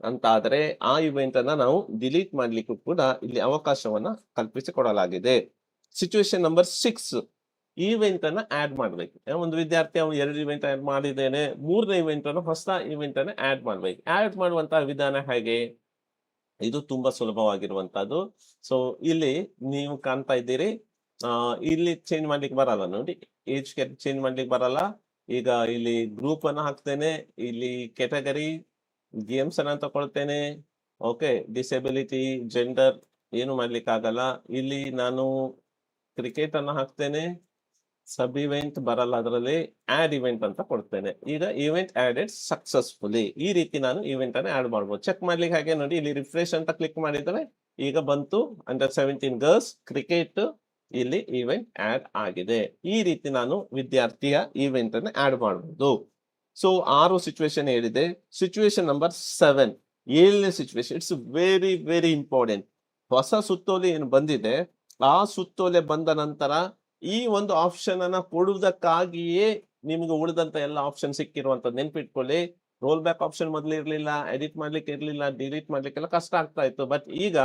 ಅಂತ ಆದ್ರೆ ಆ ಇವೆಂಟ್ ಅನ್ನ ನಾವು ಡಿಲೀಟ್ ಮಾಡ್ಲಿಕ್ಕೂ ಕೂಡ ಇಲ್ಲಿ ಅವಕಾಶವನ್ನ ಕಲ್ಪಿಸಿಕೊಡಲಾಗಿದೆ. ಸಿಚುವೇಶನ್ ನಂಬರ್ 6, ಇವೆಂಟ್ ಅನ್ನ ಆಡ್ ಮಾಡ್ಬೇಕು. ಒಂದು ವಿದ್ಯಾರ್ಥಿ ಅವನು 2 ಇವೆಂಟ್ ಆಡ್ ಮಾಡಿದ್ದೇನೆ, 3ನೇ ಇವೆಂಟ್ ಅನ್ನು ಹೊಸ ಇವೆಂಟ್ ಅನ್ನ ಆಡ್ ಮಾಡ್ಬೇಕು. ಆಡ್ ಮಾಡುವಂತಹ ವಿಧಾನ ಹೇಗೆ? ಇದು ತುಂಬಾ ಸುಲಭವಾಗಿರುವಂತಹದ್ದು. ಸೊ ಇಲ್ಲಿ ನೀವು ಕಾಣ್ತಾ ಇದ್ದೀರಿ, ಇಲ್ಲಿ ಚೇಂಜ್ ಮಾಡ್ಲಿಕ್ಕೆ ಬರಲ್ಲ ನೋಡಿ, ಏಜ್ ಚೇಂಜ್ ಮಾಡ್ಲಿಕ್ಕೆ ಬರಲ್ಲ. ಈಗ ಇಲ್ಲಿ ಗ್ರೂಪ್ ಅನ್ನ ಹಾಕ್ತೇನೆ, ಇಲ್ಲಿ ಕೆಟಗರಿ ಗೇಮ್ಸ್ ಅನ್ನ ತಗೊಳ್ತೇನೆ. ಓಕೆ, ಡಿಸೆಬಿಲಿಟಿ, ಜೆಂಡರ್ ಏನು ಮಾಡ್ಲಿಕ್ಕೆ ಆಗಲ್ಲ. ಇಲ್ಲಿ ನಾನು ಕ್ರಿಕೆಟ್ ಅನ್ನ ಹಾಕ್ತೇನೆ, ಸಬ್ ಇವೆಂಟ್ ಬರಲ್ಲ, ಅದರಲ್ಲಿ ಆಡ್ ಇವೆಂಟ್ ಅಂತ ಕೊಡ್ತೇನೆ. ಈಗ ಇವೆಂಟ್ ಆಡೆಡ್ ಸಕ್ಸಸ್ಫುಲಿ. ಈ ರೀತಿ ನಾನು ಇವೆಂಟ್ ಅನ್ನು ಆಡ್ ಮಾಡ್ಬೋದು. ಚೆಕ್ ಮಾಡ್ಲಿಕ್ಕೆ ಹಾಗೆ ನೋಡಿ, ಇಲ್ಲಿ ರಿಫ್ರೆಶ್ ಅಂತ ಕ್ಲಿಕ್ ಮಾಡಿದ್ರೆ ಈಗ ಬಂತು ಅಂಡರ್ 17 ಗರ್ಲ್ಸ್ ಕ್ರಿಕೆಟ್, ಇಲ್ಲಿ ಇವೆಂಟ್ ಆಡ್ ಆಗಿದೆ. ಈ ರೀತಿ ನಾನು ವಿದ್ಯಾರ್ಥಿಯ ಇವೆಂಟ್ ಅನ್ನು ಆಡ್ ಮಾಡಬಹುದು. ಸೊ 6 ಸಿಚುವೇಶನ್ ಹೇಳಿದೆ. ಸಿಚುವೇಶನ್ ನಂಬರ್ 7, 7ನೇ situation, it's very very important. ಹೊಸ ಸುತ್ತೋಲೆ ಏನು ಬಂದಿದೆ, ಆ ಸುತ್ತೋಲೆ ಬಂದ ನಂತರ ಈ ಒಂದು ಆಪ್ಷನ್ ಅನ್ನ ಕೊಡುವುದಕ್ಕಾಗಿಯೇ ನಿಮ್ಗೆ ಉಳಿದಂತ ಎಲ್ಲ ಆಪ್ಷನ್ ಸಿಕ್ಕಿರುವಂತದ್ದು. ನೆನ್ಪಿಟ್ಕೊಳ್ಳಿ, ರೋಲ್ ಬ್ಯಾಕ್ ಆಪ್ಷನ್ ಮೊದಲು ಇರ್ಲಿಲ್ಲ, ಎಡಿಟ್ ಮಾಡ್ಲಿಕ್ಕೆ ಇರ್ಲಿಲ್ಲ, ಡಿಲೀಟ್ ಮಾಡ್ಲಿಕ್ಕೆಲ್ಲ ಕಷ್ಟ ಆಗ್ತಾ ಇತ್ತು. ಬಟ್ ಈಗ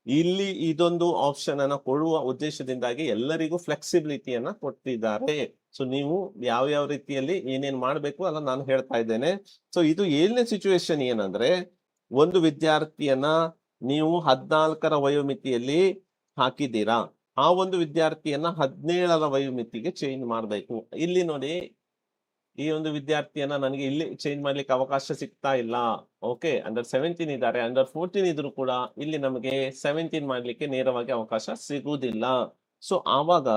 ಇಲ್ಲಿ ಇದೊಂದು ಆಪ್ಷನ್ ಅನ್ನ ಕೊಡುವ ಉದ್ದೇಶದಿಂದಾಗಿ ಎಲ್ಲರಿಗೂ ಫ್ಲೆಕ್ಸಿಬಿಲಿಟಿಯನ್ನ ಕೊಟ್ಟಿದ್ದಾರೆ. ಸೊ ನೀವು ಯಾವ ರೀತಿಯಲ್ಲಿ ಏನೇನ್ ಮಾಡ್ಬೇಕು ಅಲ್ಲ ನಾನು ಹೇಳ್ತಾ ಇದ್ದೇನೆ. ಸೊ ಇದು 7ನೇ ಸಿಚುವೇಶನ್ ಏನಂದ್ರೆ, ಒಂದು ವಿದ್ಯಾರ್ಥಿಯನ್ನ ನೀವು 14ರ ವಯೋಮಿತಿಯಲ್ಲಿ ಹಾಕಿದ್ದೀರಾ, ಆ ಒಂದು ವಿದ್ಯಾರ್ಥಿಯನ್ನ 17ರ ವಯೋಮಿತಿಗೆ ಚೇಂಜ್ ಮಾಡ್ಬೇಕು. ಇಲ್ಲಿ ನೋಡಿ, ಈ ಒಂದು ವಿದ್ಯಾರ್ಥಿಯನ್ನ ನನಗೆ ಇಲ್ಲಿ ಚೇಂಜ್ ಮಾಡ್ಲಿಕ್ಕೆ ಅವಕಾಶ ಸಿಗ್ತಾ ಇಲ್ಲ. ಓಕೆ, ಅಂಡರ್ 17 ಇದ್ದಾರೆ, ಅಂಡರ್ 14 ಇದ್ರು ಕೂಡ ಇಲ್ಲಿ ನಮಗೆ 17 ಮಾಡ್ಲಿಕ್ಕೆ ನೇರವಾಗಿ ಅವಕಾಶ ಸಿಗುವುದಿಲ್ಲ. ಸೊ ಆವಾಗ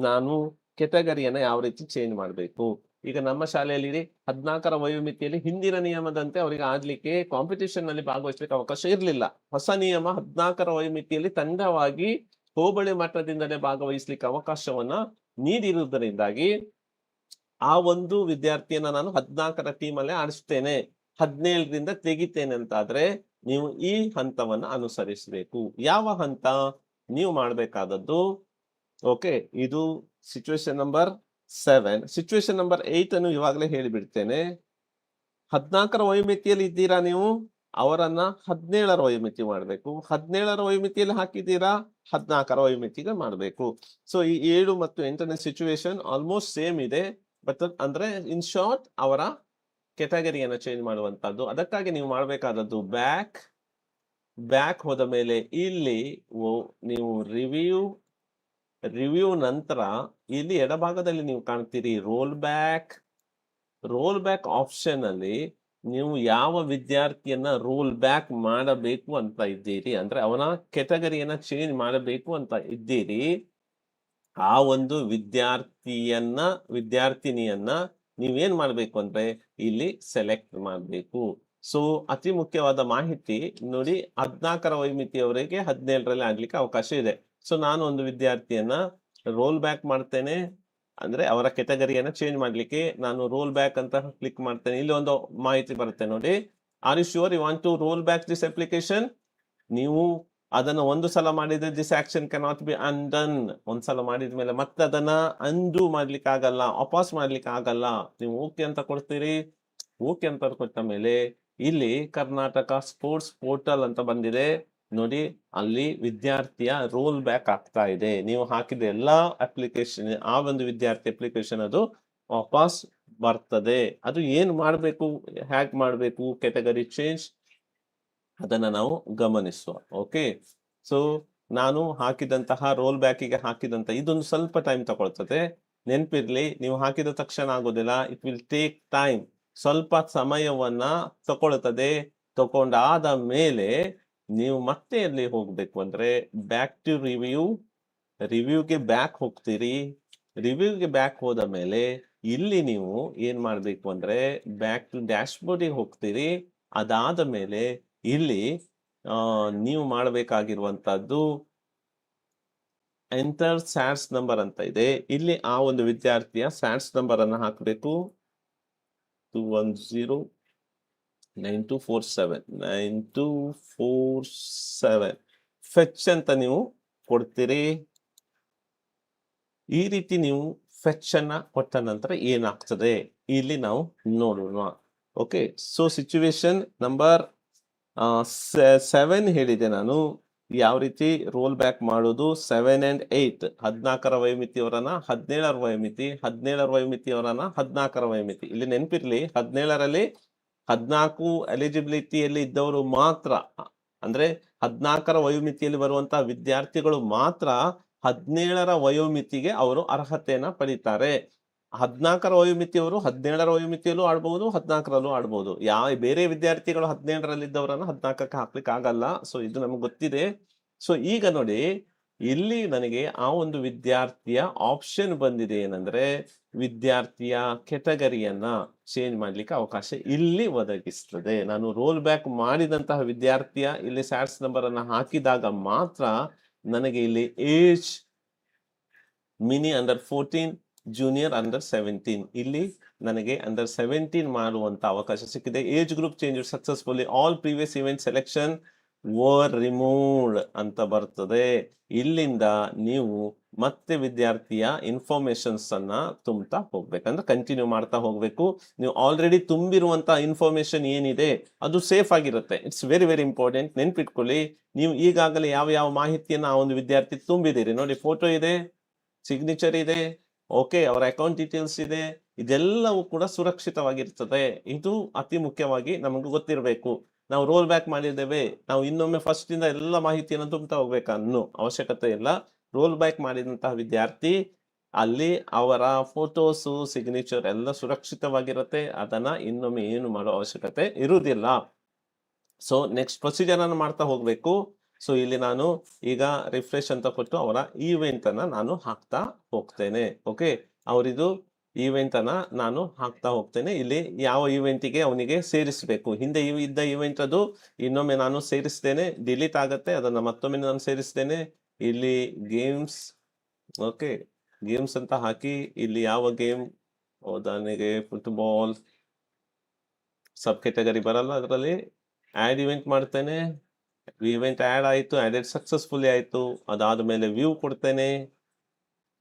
ನಾನು ಕೆಟಗರಿಯನ್ನ ಯಾವ ರೀತಿ ಚೇಂಜ್ ಮಾಡ್ಬೇಕು? ಈಗ ನಮ್ಮ ಶಾಲೆಯಲ್ಲಿ 14ರ ವಯೋಮಿತಿಯಲ್ಲಿ ಹಿಂದಿನ ನಿಯಮದಂತೆ ಅವರಿಗೆ ಆಡ್ಲಿಕ್ಕೆ ಕಾಂಪಿಟಿಷನ್ ನಲ್ಲಿ ಭಾಗವಹಿಸ್ಲಿಕ್ಕೆ ಅವಕಾಶ ಇರಲಿಲ್ಲ. ಹೊಸ ನಿಯಮ 14ರ ವಯೋಮಿತಿಯಲ್ಲಿ ತಂಡವಾಗಿ ಹೋಬಳಿ ಮಟ್ಟದಿಂದಲೇ ಭಾಗವಹಿಸ್ಲಿಕ್ಕೆ ಅವಕಾಶವನ್ನ ನೀಡಿರುವುದರಿಂದಾಗಿ ಆ ಒಂದು ವಿದ್ಯಾರ್ಥಿಯನ್ನ ನಾನು 14ರ ಟೀಮ್ ಅಲ್ಲೇ ಆಡಿಸ್ತೇನೆ, 17ರಿಂದ ತೆಗಿತೇನೆ ಅಂತ ಆದ್ರೆ ನೀವು ಈ ಹಂತವನ್ನ ಅನುಸರಿಸಬೇಕು. ಯಾವ ಹಂತ ನೀವು ಮಾಡ್ಬೇಕಾದದ್ದು? ಓಕೆ, ಇದು ಸಿಚುವೇಶನ್ ನಂಬರ್ 7. ಸಿಚುವೇಶನ್ ನಂಬರ್ 8 ಅನ್ನು ಇವಾಗಲೇ ಹೇಳಿಬಿಡ್ತೇನೆ. 14ರ ವಯೋಮಿತಿಯಲ್ಲಿ ಇದ್ದೀರಾ ನೀವು, ಅವರನ್ನ 17ರ ವಯೋಮಿತಿ ಮಾಡ್ಬೇಕು. 17ರ ವಯೋಮಿತಿಯಲ್ಲಿ ಹಾಕಿದ್ದೀರಾ, 14ರ ವಯೋಮಿತಿಗೆ ಮಾಡ್ಬೇಕು. ಸೊ ಈ 7 ಮತ್ತು 8ನೇ ಸಿಚುವೇಶನ್ ಆಲ್ಮೋಸ್ಟ್ ಸೇಮ್ ಇದೆ. ಬಟ್ ಅಂದ್ರೆ ಇನ್ ಶಾರ್ಟ್ ಅವರ ಕೆಟಗರಿಯನ್ನ ಚೇಂಜ್ ಮಾಡುವಂತದ್ದು. ಅದಕ್ಕಾಗಿ ನೀವು ಮಾಡಬೇಕಾದದ್ದು ಬ್ಯಾಕ್ ಹೋದ ಮೇಲೆ ಇಲ್ಲಿ ನೀವು ರಿವ್ಯೂ ನಂತರ ಇಲ್ಲಿ ಎಡಭಾಗದಲ್ಲಿ ನೀವು ಕಾಣ್ತೀರಿ ರೋಲ್ ಬ್ಯಾಕ್ ಆಪ್ಷನ್ ಅಲ್ಲಿ ನೀವು ಯಾವ ವಿದ್ಯಾರ್ಥಿಯನ್ನ ರೋಲ್ ಬ್ಯಾಕ್ ಮಾಡಬೇಕು ಅಂತ ಇದ್ದೀರಿ, ಅಂದ್ರೆ ಅವನ ಕೆಟಗರಿಯನ್ನ ಚೇಂಜ್ ಮಾಡಬೇಕು ಅಂತ ಇದ್ದೀರಿ, ಆ ಒಂದು ವಿದ್ಯಾರ್ಥಿನಿಯನ್ನ ನೀವೇನ್ ಮಾಡ್ಬೇಕು ಅಂದ್ರೆ ಇಲ್ಲಿ ಸೆಲೆಕ್ಟ್ ಮಾಡ್ಬೇಕು. ಸೊ ಅತಿ ಮುಖ್ಯವಾದ ಮಾಹಿತಿ ನೋಡಿ, 14ರ ವಯೋಮಿತಿಯವರೆಗೆ 17ರಲ್ಲಿ ಆಡ್ಲಿಕ್ಕೆ ಅವಕಾಶ ಇದೆ. ಸೊ ನಾನು ಒಂದು ವಿದ್ಯಾರ್ಥಿಯನ್ನ ರೋಲ್ ಬ್ಯಾಕ್ ಮಾಡ್ತೇನೆ, ಅಂದ್ರೆ ಅವರ ಕೆಟಗರಿಯನ್ನ ಚೇಂಜ್ ಮಾಡ್ಲಿಕ್ಕೆ ನಾನು ರೋಲ್ ಬ್ಯಾಕ್ ಅಂತ ಕ್ಲಿಕ್ ಮಾಡ್ತೇನೆ. ಇಲ್ಲಿ ಒಂದು ಮಾಹಿತಿ ಬರುತ್ತೆ ನೋಡಿ, are you sure you want to roll back this application? ನೀವು ಅದನ್ನ ಒಂದು ಸಲ ಮಾಡಿದ್ರೆ this action cannot be undone. ಒಂದ್ಸಲ ಮಾಡಿದ್ಮೇಲೆ ಮತ್ತೆ ಅದನ್ನ ಅಂಡು ಮಾಡ್ಲಿಕ್ಕೆ ಆಗಲ್ಲ, ವಾಪಸ್ ಮಾಡ್ಲಿಕ್ಕೆ ಆಗಲ್ಲ. ನೀವು ಓಕೆ ಅಂತ ಕೊಡ್ತೀರಿ. ಓಕೆ ಅಂತ ಕೊಟ್ಟ ಮೇಲೆ ಇಲ್ಲಿ ಕರ್ನಾಟಕ ಸ್ಪೋರ್ಟ್ಸ್ ಪೋರ್ಟಲ್ ಅಂತ ಬಂದಿದೆ ನೋಡಿ, ಅಲ್ಲಿ ವಿದ್ಯಾರ್ಥಿಯ ರೋಲ್ ಬ್ಯಾಕ್ ಆಗ್ತಾ ಇದೆ. ನೀವು ಹಾಕಿದ ಎಲ್ಲಾ ಅಪ್ಲಿಕೇಶನ್, ಆ ಒಂದು ವಿದ್ಯಾರ್ಥಿ ಅಪ್ಲಿಕೇಶನ್ ಅದು ವಾಪಸ್ ಬರ್ತದೆ. ಅದು ಏನ್ ಮಾಡ್ಬೇಕು, ಹ್ಯಾಕ್ ಮಾಡ್ಬೇಕು, ಕೆಟಗರಿ ಚೇಂಜ್, ಅದನ್ನ ನಾವು ಗಮನಿಸುವ. ಓಕೆ, ಸೊ ನಾನು ಹಾಕಿದಂತಹ ರೋಲ್ ಬ್ಯಾಕಿಗೆ ಹಾಕಿದಂತ ಇದೊಂದು ಸ್ವಲ್ಪ ಟೈಮ್ ತಗೊಳ್ತದೆ. ನೆನ್ಪಿರ್ಲಿ, ನೀವು ಹಾಕಿದ ತಕ್ಷಣ ಆಗೋದಿಲ್ಲ, ಇಟ್ ವಿಲ್ ಟೇಕ್ ಟೈಮ್, ಸ್ವಲ್ಪ ಸಮಯವನ್ನ ತಗೊಳ್ತದೆ. ತಗೊಂಡಾದ ಮೇಲೆ ನೀವು ಮತ್ತೆ ಎಲ್ಲಿ ಹೋಗ್ಬೇಕು ಅಂದ್ರೆ ಬ್ಯಾಕ್ ಟು ರಿವ್ಯೂಗೆ ಬ್ಯಾಕ್ ಹೋಗ್ತೀರಿ. ರಿವ್ಯೂಗೆ ಬ್ಯಾಕ್ ಹೋದ ಮೇಲೆ ಇಲ್ಲಿ ನೀವು ಏನ್ ಮಾಡ್ಬೇಕು ಅಂದ್ರೆ ಬ್ಯಾಕ್ ಟು ಡ್ಯಾಶ್ ಬೋರ್ಡಿಗೆ ಹೋಗ್ತೀರಿ. ಅದಾದ ಮೇಲೆ ಇಲ್ಲಿ ನೀವು ಮಾಡಬೇಕಾಗಿರುವಂತದ್ದು ಎಂಟರ್ ಸ್ಯಾಟ್ಸ್ ನಂಬರ್ ಅಂತ ಇದೆ. ಇಲ್ಲಿ ಆ ಒಂದು ವಿದ್ಯಾರ್ಥಿಯ ಸ್ಯಾಟ್ಸ್ ನಂಬರ್ ಅನ್ನ ಹಾಕಬೇಕು. 2109247 ಫೆಚ್ ಅಂತ ನೀವು ಕೊಡ್ತೀರಿ. ಈ ರೀತಿ ನೀವು ಫೆಚ್ ಅನ್ನ ಕೊಟ್ಟ ನಂತರ ಏನಾಗ್ತದೆ ಇಲ್ಲಿ ನಾವು ನೋಡೋಣ. ಓಕೆ, ಸೊ ಸಿಚುವೇಶನ್ ನಂಬರ್ 7 ಹೇಳಿದೆ ನಾನು ಯಾವ ರೀತಿ ರೋಲ್ ಬ್ಯಾಕ್ ಮಾಡೋದು. 7 and 8 14ರ ವಯೋಮಿತಿಯವರನ್ನ 17ರ ವಯೋಮಿತಿ, 17ರ ವಯೋಮಿತಿಯವರನ್ನ 14ರ ವಯೋಮಿತಿ. ಇಲ್ಲಿ ನೆನಪಿರ್ಲಿ 17ರಲ್ಲಿ 14 ಎಲಿಜಿಬಿಲಿಟಿಯಲ್ಲಿ ಇದ್ದವರು ಮಾತ್ರ, ಅಂದ್ರೆ 14ರ ವಯೋಮಿತಿಯಲ್ಲಿ ಬರುವಂತಹ ವಿದ್ಯಾರ್ಥಿಗಳು ಮಾತ್ರ 17ರ ವಯೋಮಿತಿಗೆ ಅವರು ಅರ್ಹತೆಯನ್ನ ಪಡೀತಾರೆ. 14ರ ವಯೋಮಿತಿಯವರು 17ರ ವಯೋಮಿತಿಯಲ್ಲೂ ಆಡ್ಬಹುದು, 14ರಲ್ಲೂ ಆಡ್ಬಹುದು. ಬೇರೆ ವಿದ್ಯಾರ್ಥಿಗಳು 17ರಲ್ಲಿ ಇದ್ದವರನ್ನ 14ಕ್ಕೆ ಹಾಕ್ಲಿಕ್ಕೆ ಆಗಲ್ಲ. ಸೊ ಇದು ನಮ್ಗೆ ಗೊತ್ತಿದೆ. ಸೊ ಈಗ ನೋಡಿ, ಇಲ್ಲಿ ನನಗೆ ಆ ಒಂದು ವಿದ್ಯಾರ್ಥಿಯ ಆಪ್ಷನ್ ಬಂದಿದೆ. ಏನಂದ್ರೆ ವಿದ್ಯಾರ್ಥಿಯ ಕೆಟಗರಿಯನ್ನ ಚೇಂಜ್ ಮಾಡ್ಲಿಕ್ಕೆ ಅವಕಾಶ ಇಲ್ಲಿ ಒದಗಿಸ್ತದೆ. ನಾನು ರೋಲ್ ಬ್ಯಾಕ್ ಮಾಡಿದಂತಹ ವಿದ್ಯಾರ್ಥಿಯ ಇಲ್ಲಿ ಸ್ಯಾಟ್ಸ್ ನಂಬರ್ ಅನ್ನ ಹಾಕಿದಾಗ ಮಾತ್ರ ನನಗೆ ಇಲ್ಲಿ age mini under 14, junior under 17 ಇಲ್ಲಿ ನನಗೆ ಅಂಡರ್ 17 ಮಾಡುವಂತ ಅವಕಾಶ ಸಿಕ್ಕಿದೆ. Age group change successfully, all previous event selection var removed ಅಂತ ಬರ್ತದೆ. ಇಲ್ಲಿಂದ ನೀವು ಮತ್ತೆ ವಿದ್ಯಾರ್ಥಿಯ ಇನ್ಫಾರ್ಮೇಶನ್ಸ್ ಅನ್ನ ತುಂಬತಾ ಹೋಗ್ಬೇಕಂದ್ರೆ ಕಂಟಿನ್ಯೂ ಮಾಡ್ತಾ ಹೋಗ್ಬೇಕು. ನೀವು ಆಲ್ರೆಡಿ ತುಂಬಿರುವಂತ ಇನ್ಫಾರ್ಮೇಶನ್ ಏನಿದೆ ಅದು ಸೇಫ್ ಆಗಿರುತ್ತೆ. It's very very important. ನೆನ್ಪಿಟ್ಕೊಳ್ಳಿ, ನೀವು ಈಗಾಗಲೇ ಯಾವ ಯಾವ ಮಾಹಿತಿಯನ್ನ ಆ ಒಂದು ವಿದ್ಯಾರ್ಥಿ ತುಂಬಿದಿರಿ ನೋಡಿ. ಫೋಟೋ ಇದೆ, ಸಿಗ್ನೇಚರ್ ಇದೆ, ಓಕೆ, ಅವರ ಅಕೌಂಟ್ ಡೀಟೇಲ್ಸ್ ಇದೆ, ಇದೆಲ್ಲವೂ ಕೂಡ ಸುರಕ್ಷಿತವಾಗಿರ್ತದೆ. ಇದು ಅತಿ ಮುಖ್ಯವಾಗಿ ನಮಗೆ ಗೊತ್ತಿರಬೇಕು. ನಾವು ರೋಲ್ ಬ್ಯಾಕ್ ಮಾಡಿದ್ದೇವೆ, ನಾವು ಇನ್ನೊಮ್ಮೆ ಫಸ್ಟ್ ಇಂದ ಎಲ್ಲ ಮಾಹಿತಿಯನ್ನು ತುಂಬತಾ ಹೋಗ್ಬೇಕನ್ನೋ ಅವಶ್ಯಕತೆ ಇಲ್ಲ. ರೋಲ್ ಬ್ಯಾಕ್ ಮಾಡಿದಂತಹ ವಿದ್ಯಾರ್ಥಿ ಅಲ್ಲಿ ಅವರ ಫೋಟೋಸು ಸಿಗ್ನೇಚರ್ ಎಲ್ಲ ಸುರಕ್ಷಿತವಾಗಿರುತ್ತೆ. ಅದನ್ನ ಇನ್ನೊಮ್ಮೆ ಏನು ಮಾಡೋ ಅವಶ್ಯಕತೆ ಇರುವುದಿಲ್ಲ. ಸೊ ನೆಕ್ಸ್ಟ್ ಪ್ರೊಸೀಜರ್ ಅನ್ನು ಮಾಡ್ತಾ ಹೋಗ್ಬೇಕು. ಸೊ ಇಲ್ಲಿ ನಾನು ಈಗ ರಿಫ್ರೆಶ್ ಅಂತ ಕೊಟ್ಟು ಅವರ ಈವೆಂಟ್ ಅನ್ನ ನಾನು ಹಾಕ್ತಾ ಹೋಗ್ತೇನೆ. ಓಕೆ, ಅವರಿದು ಈವೆಂಟ್ ಅನ್ನ ನಾನು ಹಾಕ್ತಾ ಹೋಗ್ತೇನೆ. ಇಲ್ಲಿ ಯಾವ ಈವೆಂಟಿಗೆ ಅವನಿಗೆ ಸೇರಿಸಬೇಕು, ಹಿಂದೆ ಇದ್ದ ಈವೆಂಟ್ ಅದು ಇನ್ನೊಮ್ಮೆ ನಾನು ಸೇರಿಸ್ತೇನೆ, ಡಿಲೀಟ್ ಆಗತ್ತೆ, ಅದನ್ನ ಮತ್ತೊಮ್ಮೆ ನಾನು ಸೇರಿಸ್ತೇನೆ. ಇಲ್ಲಿ ಗೇಮ್ಸ್, ಓಕೆ, ಗೇಮ್ಸ್ ಅಂತ ಹಾಕಿ ಇಲ್ಲಿ ಯಾವ ಗೇಮ್, ಉದಾಹರಣೆಗೆ ಫುಟ್ಬಾಲ್ ಸಬ್ ಕೆಟಗರಿ ಬರಲ್ಲ, ಅದರಲ್ಲಿ ಆಡ್ ಇವೆಂಟ್ ಮಾಡ್ತೇನೆ. ಇವೆಂಟ್ ಆಡ್ ಆಯ್ತು, ಆಡೆಡ್ ಸಕ್ಸಸ್ಫುಲಿ ಆಯ್ತು. ಅದಾದ್ಮೇಲೆ ವ್ಯೂ ಕೊಡ್ತೇನೆ.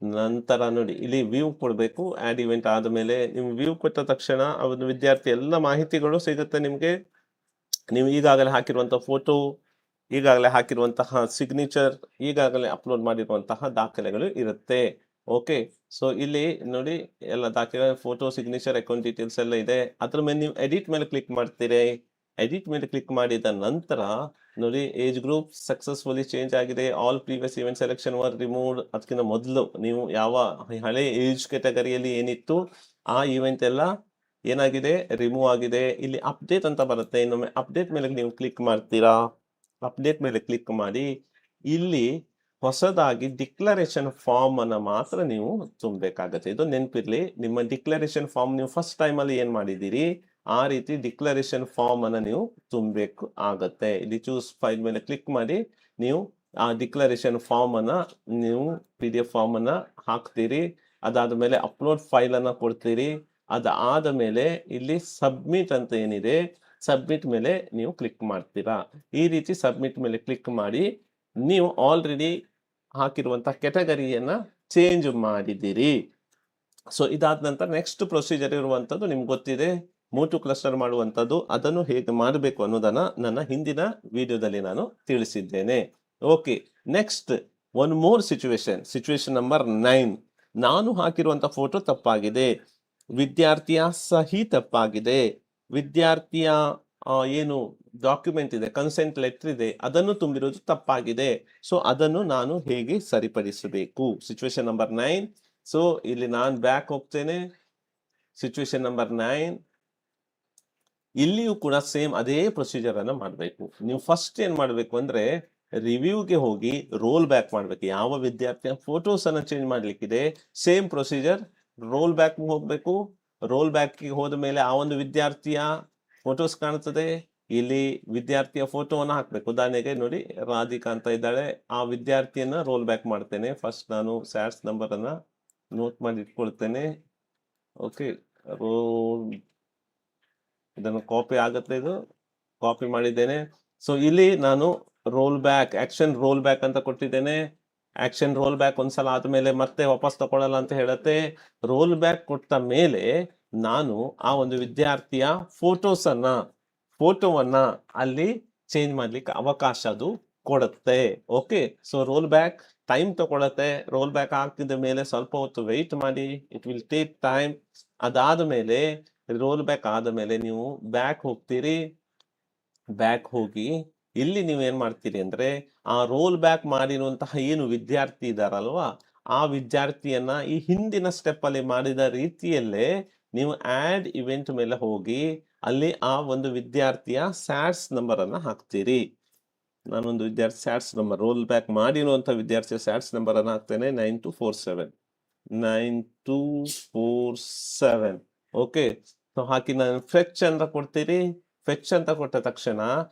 ನಂತರ ನೋಡಿ ಇಲ್ಲಿ ವ್ಯೂ ಕೊಡ್ಬೇಕು. ಆಡ್ ಇವೆಂಟ್ ಆದ್ಮೇಲೆ ನೀವು ವ್ಯೂ ಕೊಟ್ಟ ತಕ್ಷಣ ಒಂದು ವಿದ್ಯಾರ್ಥಿ ಎಲ್ಲ ಮಾಹಿತಿಗಳು ಸಿಗುತ್ತೆ ನಿಮ್ಗೆ. ನೀವು ಈಗಾಗಲೇ ಹಾಕಿರುವಂತಹ ಫೋಟೋ, ಈಗಾಗಲೇ ಹಾಕಿರುವಂತಹ ಸಿಗ್ನೇಚರ್, ಈಗಾಗಲೇ ಅಪ್ಲೋಡ್ ಮಾಡಿರುವಂತಹ ದಾಖಲೆಗಳು ಇರುತ್ತೆ. ಓಕೆ, ಸೊ ಇಲ್ಲಿ ನೋಡಿ ಎಲ್ಲ ದಾಖಲೆ, ಫೋಟೋ, ಸಿಗ್ನೇಚರ್, ಅಕೌಂಟ್ ಡೀಟೇಲ್ಸ್ ಎಲ್ಲ ಇದೆ. ಅದ್ರ ಮೇಲೆ ನೀವು ಎಡಿಟ್ ಮೇಲೆ ಕ್ಲಿಕ್ ಮಾಡ್ತೀರಿ. ಎಡಿಟ್ ಮೇಲೆ ಕ್ಲಿಕ್ ಮಾಡಿದ ನಂತರ ನೋಡಿ ಏಜ್ ಗ್ರೂಪ್ ಸಕ್ಸಸ್ಫುಲಿ ಚೇಂಜ್ ಆಗಿದೆ, all previous event selection var removed. ಅದಕ್ಕಿಂತ ಮೊದಲು ನೀವು ಯಾವ ಹಳೆ ಏಜ್ ಕೆಟಗರಿಯಲ್ಲಿ ಏನಿತ್ತು ಆ ಇವೆಂಟ್ ಎಲ್ಲ ಏನಾಗಿದೆ, ರಿಮೂವ್ ಆಗಿದೆ. ಇಲ್ಲಿ ಅಪ್ಡೇಟ್ ಅಂತ ಬರುತ್ತೆ, ಇನ್ನೊಮ್ಮೆ ಅಪ್ಡೇಟ್ ಮೇಲೆ ನೀವು ಕ್ಲಿಕ್ ಮಾಡ್ತೀರಾ. ಅಪ್ಡೇಟ್ ಮೇಲೆ ಕ್ಲಿಕ್ ಮಾಡಿ ಇಲ್ಲಿ ಹೊಸದಾಗಿ ಡಿಕ್ಲರೇಷನ್ ಫಾರ್ಮ್ ಅನ್ನ ಮಾತ್ರ ನೀವು ತುಂಬಬೇಕಾಗತ್ತೆ. ಇದು ನೆನಪಿರ್ಲಿ, ನಿಮ್ಮ ಡಿಕ್ಲರೇಷನ್ ಫಾರ್ಮ್ ನೀವು ಫಸ್ಟ್ ಟೈಮ್ ಅಲ್ಲಿ ಏನ್ ಮಾಡಿದ್ದೀರಿ ಆ ರೀತಿ ಡಿಕ್ಲರೇಷನ್ ಫಾರ್ಮ್ ಅನ್ನ ನೀವು ತುಂಬಬೇಕು ಆಗತ್ತೆ. ಇಲ್ಲಿ ಚೂಸ್ ಫೈಲ್ ಮೇಲೆ ಕ್ಲಿಕ್ ಮಾಡಿ ನೀವು ಆ ಡಿಕ್ಲರೇಷನ್ ಫಾರ್ಮ್ ಅನ್ನ ನೀವು PDF ಫಾರ್ಮ್ ಅನ್ನ ಹಾಕ್ತೀರಿ. ಅದಾದ್ಮೇಲೆ ಅಪ್ಲೋಡ್ ಫೈಲ್ ಅನ್ನ ಕೊಡ್ತೀರಿ. ಅದಾದ ಮೇಲೆ ಇಲ್ಲಿ ಸಬ್ಮಿಟ್ ಅಂತ ಏನಿದೆ, ಸಬ್ಮಿಟ್ ಮೇಲೆ ನೀವು ಕ್ಲಿಕ್ ಮಾಡ್ತೀರಾ. ಈ ರೀತಿ ಸಬ್ಮಿಟ್ ಮೇಲೆ ಕ್ಲಿಕ್ ಮಾಡಿ ನೀವು ಆಲ್ರೆಡಿ ಹಾಕಿರುವಂತಹ ಕೆಟಗರಿಯನ್ನ ಚೇಂಜ್ ಮಾಡಿದಿರಿ. ಸೊ ಇದಾದ ನಂತರ ನೆಕ್ಸ್ಟ್ ಪ್ರೊಸೀಜರ್ ಇರುವಂತದ್ದು ನಿಮ್ಗೆ ಗೊತ್ತಿದೆ, ಮೋಟು ಕ್ಲಸ್ಟರ್ ಮಾಡುವಂಥದ್ದು. ಅದನ್ನು ಹೇಗೆ ಮಾಡಬೇಕು ಅನ್ನೋದನ್ನ ನನ್ನ ಹಿಂದಿನ ವಿಡಿಯೋದಲ್ಲಿ ನಾನು ತಿಳಿಸಿದ್ದೇನೆ. Okay, next one more situation number 9. ನಾನು ಹಾಕಿರುವಂತ ಫೋಟೋ ತಪ್ಪಾಗಿದೆ, ವಿದ್ಯಾರ್ಥಿಯ ಸಹಿ ತಪ್ಪಾಗಿದೆ, ವಿದ್ಯಾರ್ಥಿಯ ಏನು ಡಾಕ್ಯುಮೆಂಟ್ ಇದೆ, ಕನ್ಸೆಂಟ್ ಲೆಟರ್ ಇದೆ, ಅದನ್ನು ತುಂಬಿರೋದು ತಪ್ಪಾಗಿದೆ. ಸೊ ಅದನ್ನು ನಾನು ಹೇಗೆ ಸರಿಪಡಿಸಬೇಕು, ಸಿಚುವೇಶನ್ ನಂಬರ್ 9. ಸೊ ಇಲ್ಲಿ ನಾನು ಬ್ಯಾಕ್ ಹೋಗ್ತೇನೆ. ಸಿಚುವೇಶನ್ ನಂಬರ್ 9 ಇಲ್ಲಿಯೂ ಕೂಡ ಸೇಮ್ ಅದೇ ಪ್ರೊಸೀಜರ್ ಅನ್ನ ಮಾಡಬೇಕು. ನೀವು ಫಸ್ಟ್ ಏನ್ ಮಾಡ್ಬೇಕು ಅಂದ್ರೆ ರಿವ್ಯೂಗೆ ಹೋಗಿ ರೋಲ್ ಬ್ಯಾಕ್ ಮಾಡ್ಬೇಕು. ಯಾವ ವಿದ್ಯಾರ್ಥಿಯ ಫೋಟೋಸ್ ಅನ್ನ ಚೇಂಜ್ ಮಾಡ್ಲಿಕ್ಕಿದೆ ಸೇಮ್ ಪ್ರೊಸೀಜರ್, ರೋಲ್ ಬ್ಯಾಕ್ ಹೋಗ್ಬೇಕು. ರೋಲ್ ಬ್ಯಾಕ್ ಹೋದ ಮೇಲೆ ಆ ಒಂದು ವಿದ್ಯಾರ್ಥಿಯ ಫೋಟೋಸ್ ಕಾಣ್ತದೆ. ಇಲ್ಲಿ ವಿದ್ಯಾರ್ಥಿಯ ಫೋಟೋವನ್ನ ಹಾಕ್ಬೇಕು. ಉದಾಹರಣೆಗೆ ನೋಡಿ ರಾಧಿಕಾ ಅಂತ ಇದ್ದಾಳೆ, ಆ ವಿದ್ಯಾರ್ಥಿಯನ್ನ ರೋಲ್ ಬ್ಯಾಕ್ ಮಾಡ್ತೇನೆ. ಫಸ್ಟ್ ನಾನು ಸ್ಯಾಟ್ಸ್ ನಂಬರ್ ಅನ್ನ ನೋಟ್ ಮಾಡಿ ಇಟ್ಕೊಳ್ತೇನೆ. ಓಕೆ, ರೋಲ್, ಇದನ್ನು ಕಾಪಿ ಆಗುತ್ತೆ, ಇದು ಕಾಪಿ ಮಾಡಿದ್ದೇನೆ. ಸೊ ಇಲ್ಲಿ ನಾನು roll back, action roll back ಅಂತ ಕೊಟ್ಟಿದ್ದೇನೆ. ಆಕ್ಷನ್ ರೋಲ್ ಬ್ಯಾಕ್ ಒಂದ್ಸಲ ಆದ್ಮೇಲೆ ಮತ್ತೆ ವಾಪಸ್ ತಗೊಳ್ಳಲ್ಲ ಅಂತ ಹೇಳುತ್ತೆ. ರೋಲ್ ಬ್ಯಾಕ್ ಕೊಟ್ಟ ಮೇಲೆ ನಾನು ಆ ಒಂದು ವಿದ್ಯಾರ್ಥಿಯ ಫೋಟೋವನ್ನ ಅಲ್ಲಿ ಚೇಂಜ್ ಮಾಡ್ಲಿಕ್ಕೆ ಅವಕಾಶ ಅದು ಕೊಡುತ್ತೆ. Okay, so roll back time ತಗೊಳತ್ತೆ. ರೋಲ್ ಬ್ಯಾಕ್ ಆಗ್ತಿದ್ದ ಮೇಲೆ ಸ್ವಲ್ಪ ಹೊತ್ತು ವೆಯ್ಟ್ ಮಾಡಿ, ಇಟ್ ವಿಲ್ ಟೇಕ್ ಟೈಮ್. ಅದಾದ ಮೇಲೆ ರೋಲ್ ಬ್ಯಾಕ್ ಆದ ಮೇಲೆ ನೀವು ಬ್ಯಾಕ್ ಹೋಗ್ತೀರಿ. ಬ್ಯಾಕ್ ಹೋಗಿ ಇಲ್ಲಿ ನೀವು ಏನ್ ಮಾಡ್ತೀರಿ ಅಂದ್ರೆ ಆ ರೋಲ್ ಬ್ಯಾಕ್ ಮಾಡಿರುವಂತಹ ಏನು ವಿದ್ಯಾರ್ಥಿ ಇದಾರಲ್ವಾ, ಆ ವಿದ್ಯಾರ್ಥಿಯನ್ನ ಈ ಹಿಂದಿನ ಸ್ಟೆಪ್ ಅಲ್ಲಿ ಮಾಡಿದ ರೀತಿಯಲ್ಲೇ ನೀವು ಆಡ್ ಇವೆಂಟ್ ಮೇಲೆ ಹೋಗಿ ಅಲ್ಲಿ ಆ ಒಂದು ವಿದ್ಯಾರ್ಥಿಯ ಸ್ಯಾಟ್ಸ್ ನಂಬರ್ ಅನ್ನ ಹಾಕ್ತೀರಿ. ನಾನೊಂದು ವಿದ್ಯಾರ್ಥಿ ಸ್ಯಾಟ್ಸ್ ನಂಬರ್, ರೋಲ್ ಬ್ಯಾಕ್ ಮಾಡಿರುವಂತ ವಿದ್ಯಾರ್ಥಿಯ ಸ್ಯಾಟ್ಸ್ ನಂಬರ್ ಅನ್ನ ಹಾಕ್ತೇನೆ, 9247. ಓಕೆ, ಸೊ ಹಾಕಿ ನಾನು ಫೆಚ್ ಅಂತ ಕೊಡ್ತೀರಿ. ಫೆಚ್ ಅಂತ ಕೊಟ್ಟ ತಕ್ಷಣ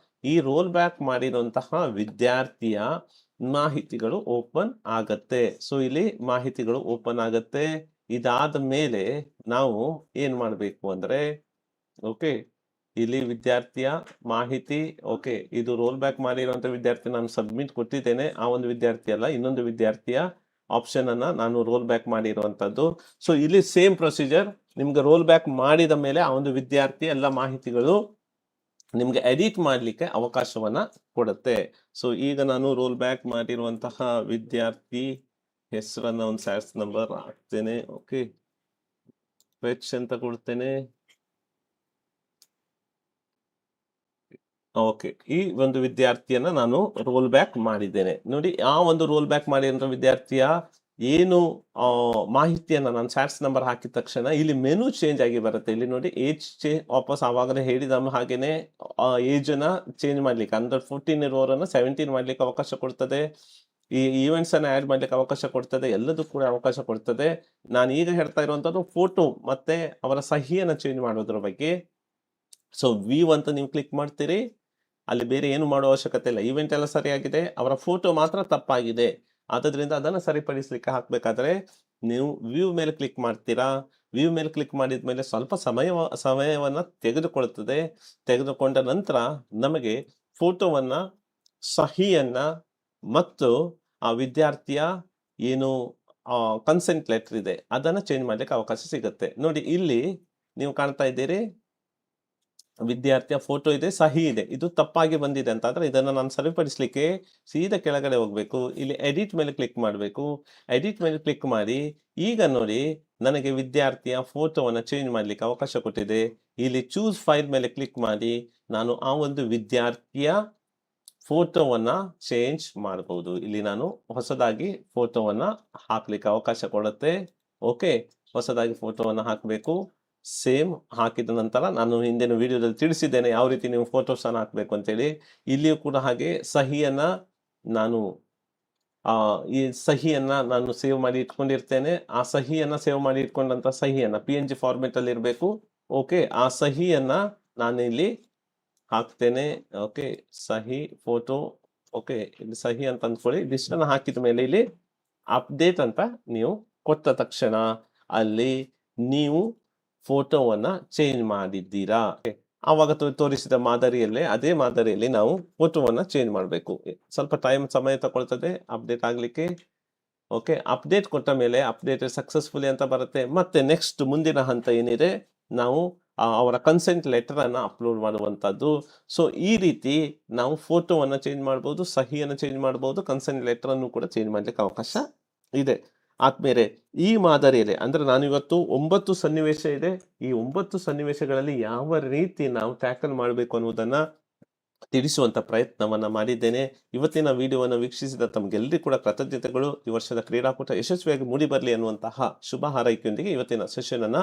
ಈ ರೋಲ್ ಬ್ಯಾಕ್ ಮಾಡಿರುವಂತಹ ವಿದ್ಯಾರ್ಥಿಯ ಮಾಹಿತಿಗಳು ಓಪನ್ ಆಗತ್ತೆ. ಸೊ ಇಲ್ಲಿ ಮಾಹಿತಿಗಳು ಓಪನ್ ಆಗತ್ತೆ. ಇದಾದ ಮೇಲೆ ನಾವು ಏನ್ ಮಾಡ್ಬೇಕು ಅಂದ್ರೆ, ಓಕೆ, ಇಲ್ಲಿ ವಿದ್ಯಾರ್ಥಿಯ ಮಾಹಿತಿ, ಓಕೆ, ಇದು ರೋಲ್ ಬ್ಯಾಕ್ ಮಾಡಿರುವಂತ ವಿದ್ಯಾರ್ಥಿ ನಾನು ಸಬ್ಮಿಟ್ ಕೊಟ್ಟಿದ್ದೇನೆ. ಆ ಒಂದು ವಿದ್ಯಾರ್ಥಿ ಅಲ್ಲ, ಇನ್ನೊಂದು ವಿದ್ಯಾರ್ಥಿಯ ಆಪ್ಷನ್ ಅನ್ನ ನಾನು ರೋಲ್ ಬ್ಯಾಕ್ ಮಾಡಿರುವಂತದ್ದು. ಸೊ ಇಲ್ಲಿ ಸೇಮ್ ಪ್ರೊಸೀಜರ್, ನಿಮ್ಗೆ ರೋಲ್ ಬ್ಯಾಕ್ ಮಾಡಿದ ಮೇಲೆ ಆ ಒಂದು ವಿದ್ಯಾರ್ಥಿ ಎಲ್ಲ ಮಾಹಿತಿಗಳು ನಿಮ್ಗೆ ಎಡಿಟ್ ಮಾಡ್ಲಿಕ್ಕೆ ಅವಕಾಶವನ್ನ ಕೊಡುತ್ತೆ. ಸೊ ಈಗ ನಾನು ರೋಲ್ ಬ್ಯಾಕ್ ಮಾಡಿರುವಂತಹ ವಿದ್ಯಾರ್ಥಿ ಹೆಸರನ್ನ ಒಂದು ಸ್ಯಾಟ್ಸ್ ನಂಬರ್ ಹಾಕ್ತೇನೆ. ಓಕೆ, ಫೆಚ್ ಅಂತ ಕೊಡ್ತೇನೆ. ಓಕೆ, ಈ ಒಂದು ವಿದ್ಯಾರ್ಥಿಯನ್ನ ನಾನು ರೋಲ್ ಬ್ಯಾಕ್ ಮಾಡಿದ್ದೇನೆ. ನೋಡಿ, ಆ ಒಂದು ರೋಲ್ ಬ್ಯಾಕ್ ಮಾಡಿರೋ ವಿದ್ಯಾರ್ಥಿಯ ಏನು ಮಾಹಿತಿಯನ್ನ ನಾನು ಸ್ಯಾಟ್ಸ್ ನಂಬರ್ ಹಾಕಿದ ತಕ್ಷಣ ಇಲ್ಲಿ ಮೆನು ಚೇಂಜ್ ಆಗಿ ಬರುತ್ತೆ. ಇಲ್ಲಿ ನೋಡಿ, ಏಜ್ ವಾಪಸ್ ಆವಾಗಲೇ ಹೇಳಿದ ಹಾಗೇನೆ ಏಜ್ ಅನ್ನ ಚೇಂಜ್ ಮಾಡ್ಲಿಕ್ಕೆ, ಅಂಡರ್ 14 ಇರುವವರನ್ನ 17 ಮಾಡ್ಲಿಕ್ಕೆ ಅವಕಾಶ ಕೊಡ್ತದೆ. ಈ ಈವೆಂಟ್ಸ್ ಅನ್ನ ಆಡ್ ಮಾಡ್ಲಿಕ್ಕೆ ಅವಕಾಶ ಕೊಡ್ತದೆ. ಎಲ್ಲದೂ ಕೂಡ ಅವಕಾಶ ಕೊಡ್ತದೆ. ನಾನು ಈಗ ಹೇಳ್ತಾ ಇರುವಂತದ್ದು ಫೋಟೋ ಮತ್ತೆ ಅವರ ಸಹಿಯನ್ನ ಚೇಂಜ್ ಮಾಡೋದ್ರ ಬಗ್ಗೆ. ಸೊ ವ್ಯೂ ಅಂತ ನೀವು ಕ್ಲಿಕ್ ಮಾಡ್ತೀರಿ. ಅಲ್ಲಿ ಬೇರೆ ಏನು ಮಾಡೋ ಅವಶ್ಯಕತೆ ಇಲ್ಲ. ಈವೆಂಟ್ ಎಲ್ಲ ಸರಿಯಾಗಿದೆ, ಅವರ ಫೋಟೋ ಮಾತ್ರ ತಪ್ಪಾಗಿದೆ. ಆದ್ರಿಂದ ಅದನ್ನ ಸರಿಪಡಿಸ್ಲಿಕ್ಕೆ ಹಾಕ್ಬೇಕಾದ್ರೆ ನೀವು ವ್ಯೂ ಮೇಲೆ ಕ್ಲಿಕ್ ಮಾಡ್ತೀರಾ. ವ್ಯೂ ಮೇಲೆ ಕ್ಲಿಕ್ ಮಾಡಿದ್ಮೇಲೆ ಸ್ವಲ್ಪ ಸಮಯವನ್ನ ತೆಗೆದುಕೊಳ್ಳುತ್ತದೆ. ತೆಗೆದುಕೊಂಡ ನಂತರ ನಮಗೆ ಫೋಟೋವನ್ನ, ಸಹಿಯನ್ನ ಮತ್ತು ಆ ವಿದ್ಯಾರ್ಥಿಯ ಏನು ಕನ್ಸೆಂಟ್ ಲೆಟರ್ ಇದೆ ಅದನ್ನ ಚೇಂಜ್ ಮಾಡ್ಲಿಕ್ಕೆ ಅವಕಾಶ ಸಿಗುತ್ತೆ. ನೋಡಿ, ಇಲ್ಲಿ ನೀವು ಕಾಣ್ತಾ ಇದ್ದೀರಿ, ವಿದ್ಯಾರ್ಥಿಯ ಫೋಟೋ ಇದೆ, ಸಹಿ ಇದೆ, ಇದು ತಪ್ಪಾಗಿ ಬಂದಿದೆ ಅಂತ ಆದ್ರೆ ಇದನ್ನ ನಾನು ಸರಿಪಡಿಸ್ಲಿಕ್ಕೆ ಸೀದಾ ಕೆಳಗಡೆ ಹೋಗ್ಬೇಕು. ಇಲ್ಲಿ ಎಡಿಟ್ ಮೇಲೆ ಕ್ಲಿಕ್ ಮಾಡಬೇಕು. ಎಡಿಟ್ ಮೇಲೆ ಕ್ಲಿಕ್ ಮಾಡಿ ಈಗ ನೋಡಿ, ನನಗೆ ವಿದ್ಯಾರ್ಥಿಯ ಫೋಟೋವನ್ನ ಚೇಂಜ್ ಮಾಡ್ಲಿಕ್ಕೆ ಅವಕಾಶ ಕೊಟ್ಟಿದೆ. ಇಲ್ಲಿ ಚೂಸ್ ಫೈಲ್ ಮೇಲೆ ಕ್ಲಿಕ್ ಮಾಡಿ ನಾನು ಆ ಒಂದು ವಿದ್ಯಾರ್ಥಿಯ ಫೋಟೋವನ್ನ ಚೇಂಜ್ ಮಾಡಬಹುದು. ಇಲ್ಲಿ ನಾನು ಹೊಸದಾಗಿ ಫೋಟೋವನ್ನ ಹಾಕ್ಲಿಕ್ಕೆ ಅವಕಾಶ ಕೊಡುತ್ತೆ. ಓಕೆ, ಹೊಸದಾಗಿ ಫೋಟೋವನ್ನ ಹಾಕಬೇಕು. ಸೇಮ್ ಹಾಕಿದ ನಂತರ ನಾನು ಹಿಂದಿನ ವಿಡಿಯೋದಲ್ಲಿ ತಿಳಿಸಿದ್ದೇನೆ ಯಾವ ರೀತಿ ನೀವು ಫೋಟೋಸ್ ಅನ್ನ ಹಾಕ್ಬೇಕು ಅಂತೇಳಿ. ಇಲ್ಲಿಯೂ ಕೂಡ ಹಾಗೆ ಸಹಿಯನ್ನ ನಾನು ಈ ಸಹಿಯನ್ನ ನಾನು ಸೇವ್ ಮಾಡಿ ಇಟ್ಕೊಂಡಿರ್ತೇನೆ. ಆ ಸಹಿಯನ್ನ ಸೇವ್ ಮಾಡಿ ಇಟ್ಕೊಂಡಂತ ಸಹಿಯನ್ನ PNG ಫಾರ್ಮೆಟ್ ಅಲ್ಲಿ ಇರಬೇಕು. ಓಕೆ, ಆ ಸಹಿಯನ್ನ ನಾನು ಇಲ್ಲಿ ಹಾಕ್ತೇನೆ. ಓಕೆ, ಸಹಿ ಫೋಟೋ. ಓಕೆ, ಇಲ್ಲಿ ಸಹಿ ಅಂತ ಅಂದ್ಕೊಳ್ಳಿ. ಇದಿಷ್ಟನ್ನ ಹಾಕಿದ ಮೇಲೆ ಇಲ್ಲಿ ಅಪ್ಡೇಟ್ ಅಂತ ನೀವು ಕೊಟ್ಟ ತಕ್ಷಣ ಅಲ್ಲಿ ನೀವು ಫೋಟೋವನ್ನ ಚೇಂಜ್ ಮಾಡಿದ್ದೀರಾ. ಆವಾಗ ತೋರಿಸಿದ ಮಾದರಿಯಲ್ಲೇ ಅದೇ ಮಾದರಿಯಲ್ಲಿ ನಾವು ಫೋಟೋವನ್ನ ಚೇಂಜ್ ಮಾಡಬೇಕು. ಸ್ವಲ್ಪ ಸಮಯ ತಗೊಳ್ತದೆ ಅಪ್ಡೇಟ್ ಆಗ್ಲಿಕ್ಕೆ. ಓಕೆ, ಅಪ್ಡೇಟ್ ಕೊಟ್ಟ ಮೇಲೆ ಅಪ್ಡೇಟ್ ಸಕ್ಸಸ್ಫುಲಿ ಅಂತ ಬರುತ್ತೆ. ಮತ್ತೆ ನೆಕ್ಸ್ಟ್ ಮುಂದಿನ ಹಂತ ಏನಿದೆ, ನಾವು ಅವರ ಕನ್ಸೆಂಟ್ ಲೆಟರ್ ಅನ್ನ ಅಪ್ಲೋಡ್ ಮಾಡುವಂತದ್ದು. ಸೊ ಈ ರೀತಿ ನಾವು ಫೋಟೋವನ್ನ ಚೇಂಜ್ ಮಾಡಬಹುದು, ಸಹಿಯನ್ನ ಚೇಂಜ್ ಮಾಡಬಹುದು, ಕನ್ಸೆಂಟ್ ಲೆಟರ್ ಅನ್ನು ಕೂಡ ಚೇಂಜ್ ಮಾಡ್ಲಿಕ್ಕೆ ಅವಕಾಶ ಇದೆ. ಆದ್ಮೇಲೆ ಈ ಮಾದರಿಯಲ್ಲಿ ಅಂದ್ರೆ ನಾನು ಇವತ್ತು 9 ಸನ್ನಿವೇಶ ಇದೆ. ಈ 9 ಸನ್ನಿವೇಶಗಳಲ್ಲಿ ಯಾವ ರೀತಿ ನಾವು ಟ್ಯಾಕಲ್ ಮಾಡಬೇಕು ಅನ್ನೋದನ್ನ ತಿಳಿಸುವಂತ ಪ್ರಯತ್ನವನ್ನ ಮಾಡಿದ್ದೇನೆ. ಇವತ್ತಿನ ವಿಡಿಯೋವನ್ನು ವೀಕ್ಷಿಸಿದ ತಮ್ಗೆಲ್ಲರಿಗೂ ಕೂಡ ಕೃತಜ್ಞತೆಗಳು. ಈ ವರ್ಷದ ಕ್ರೀಡಾಕೂಟ ಯಶಸ್ವಿಯಾಗಿ ಮೂಡಿ ಬರಲಿ ಅನ್ನುವಂತಹ ಶುಭ ಹಾರೈಕೆಯೊಂದಿಗೆ ಇವತ್ತಿನ ಸೆಷನ್ ಅನ್ನ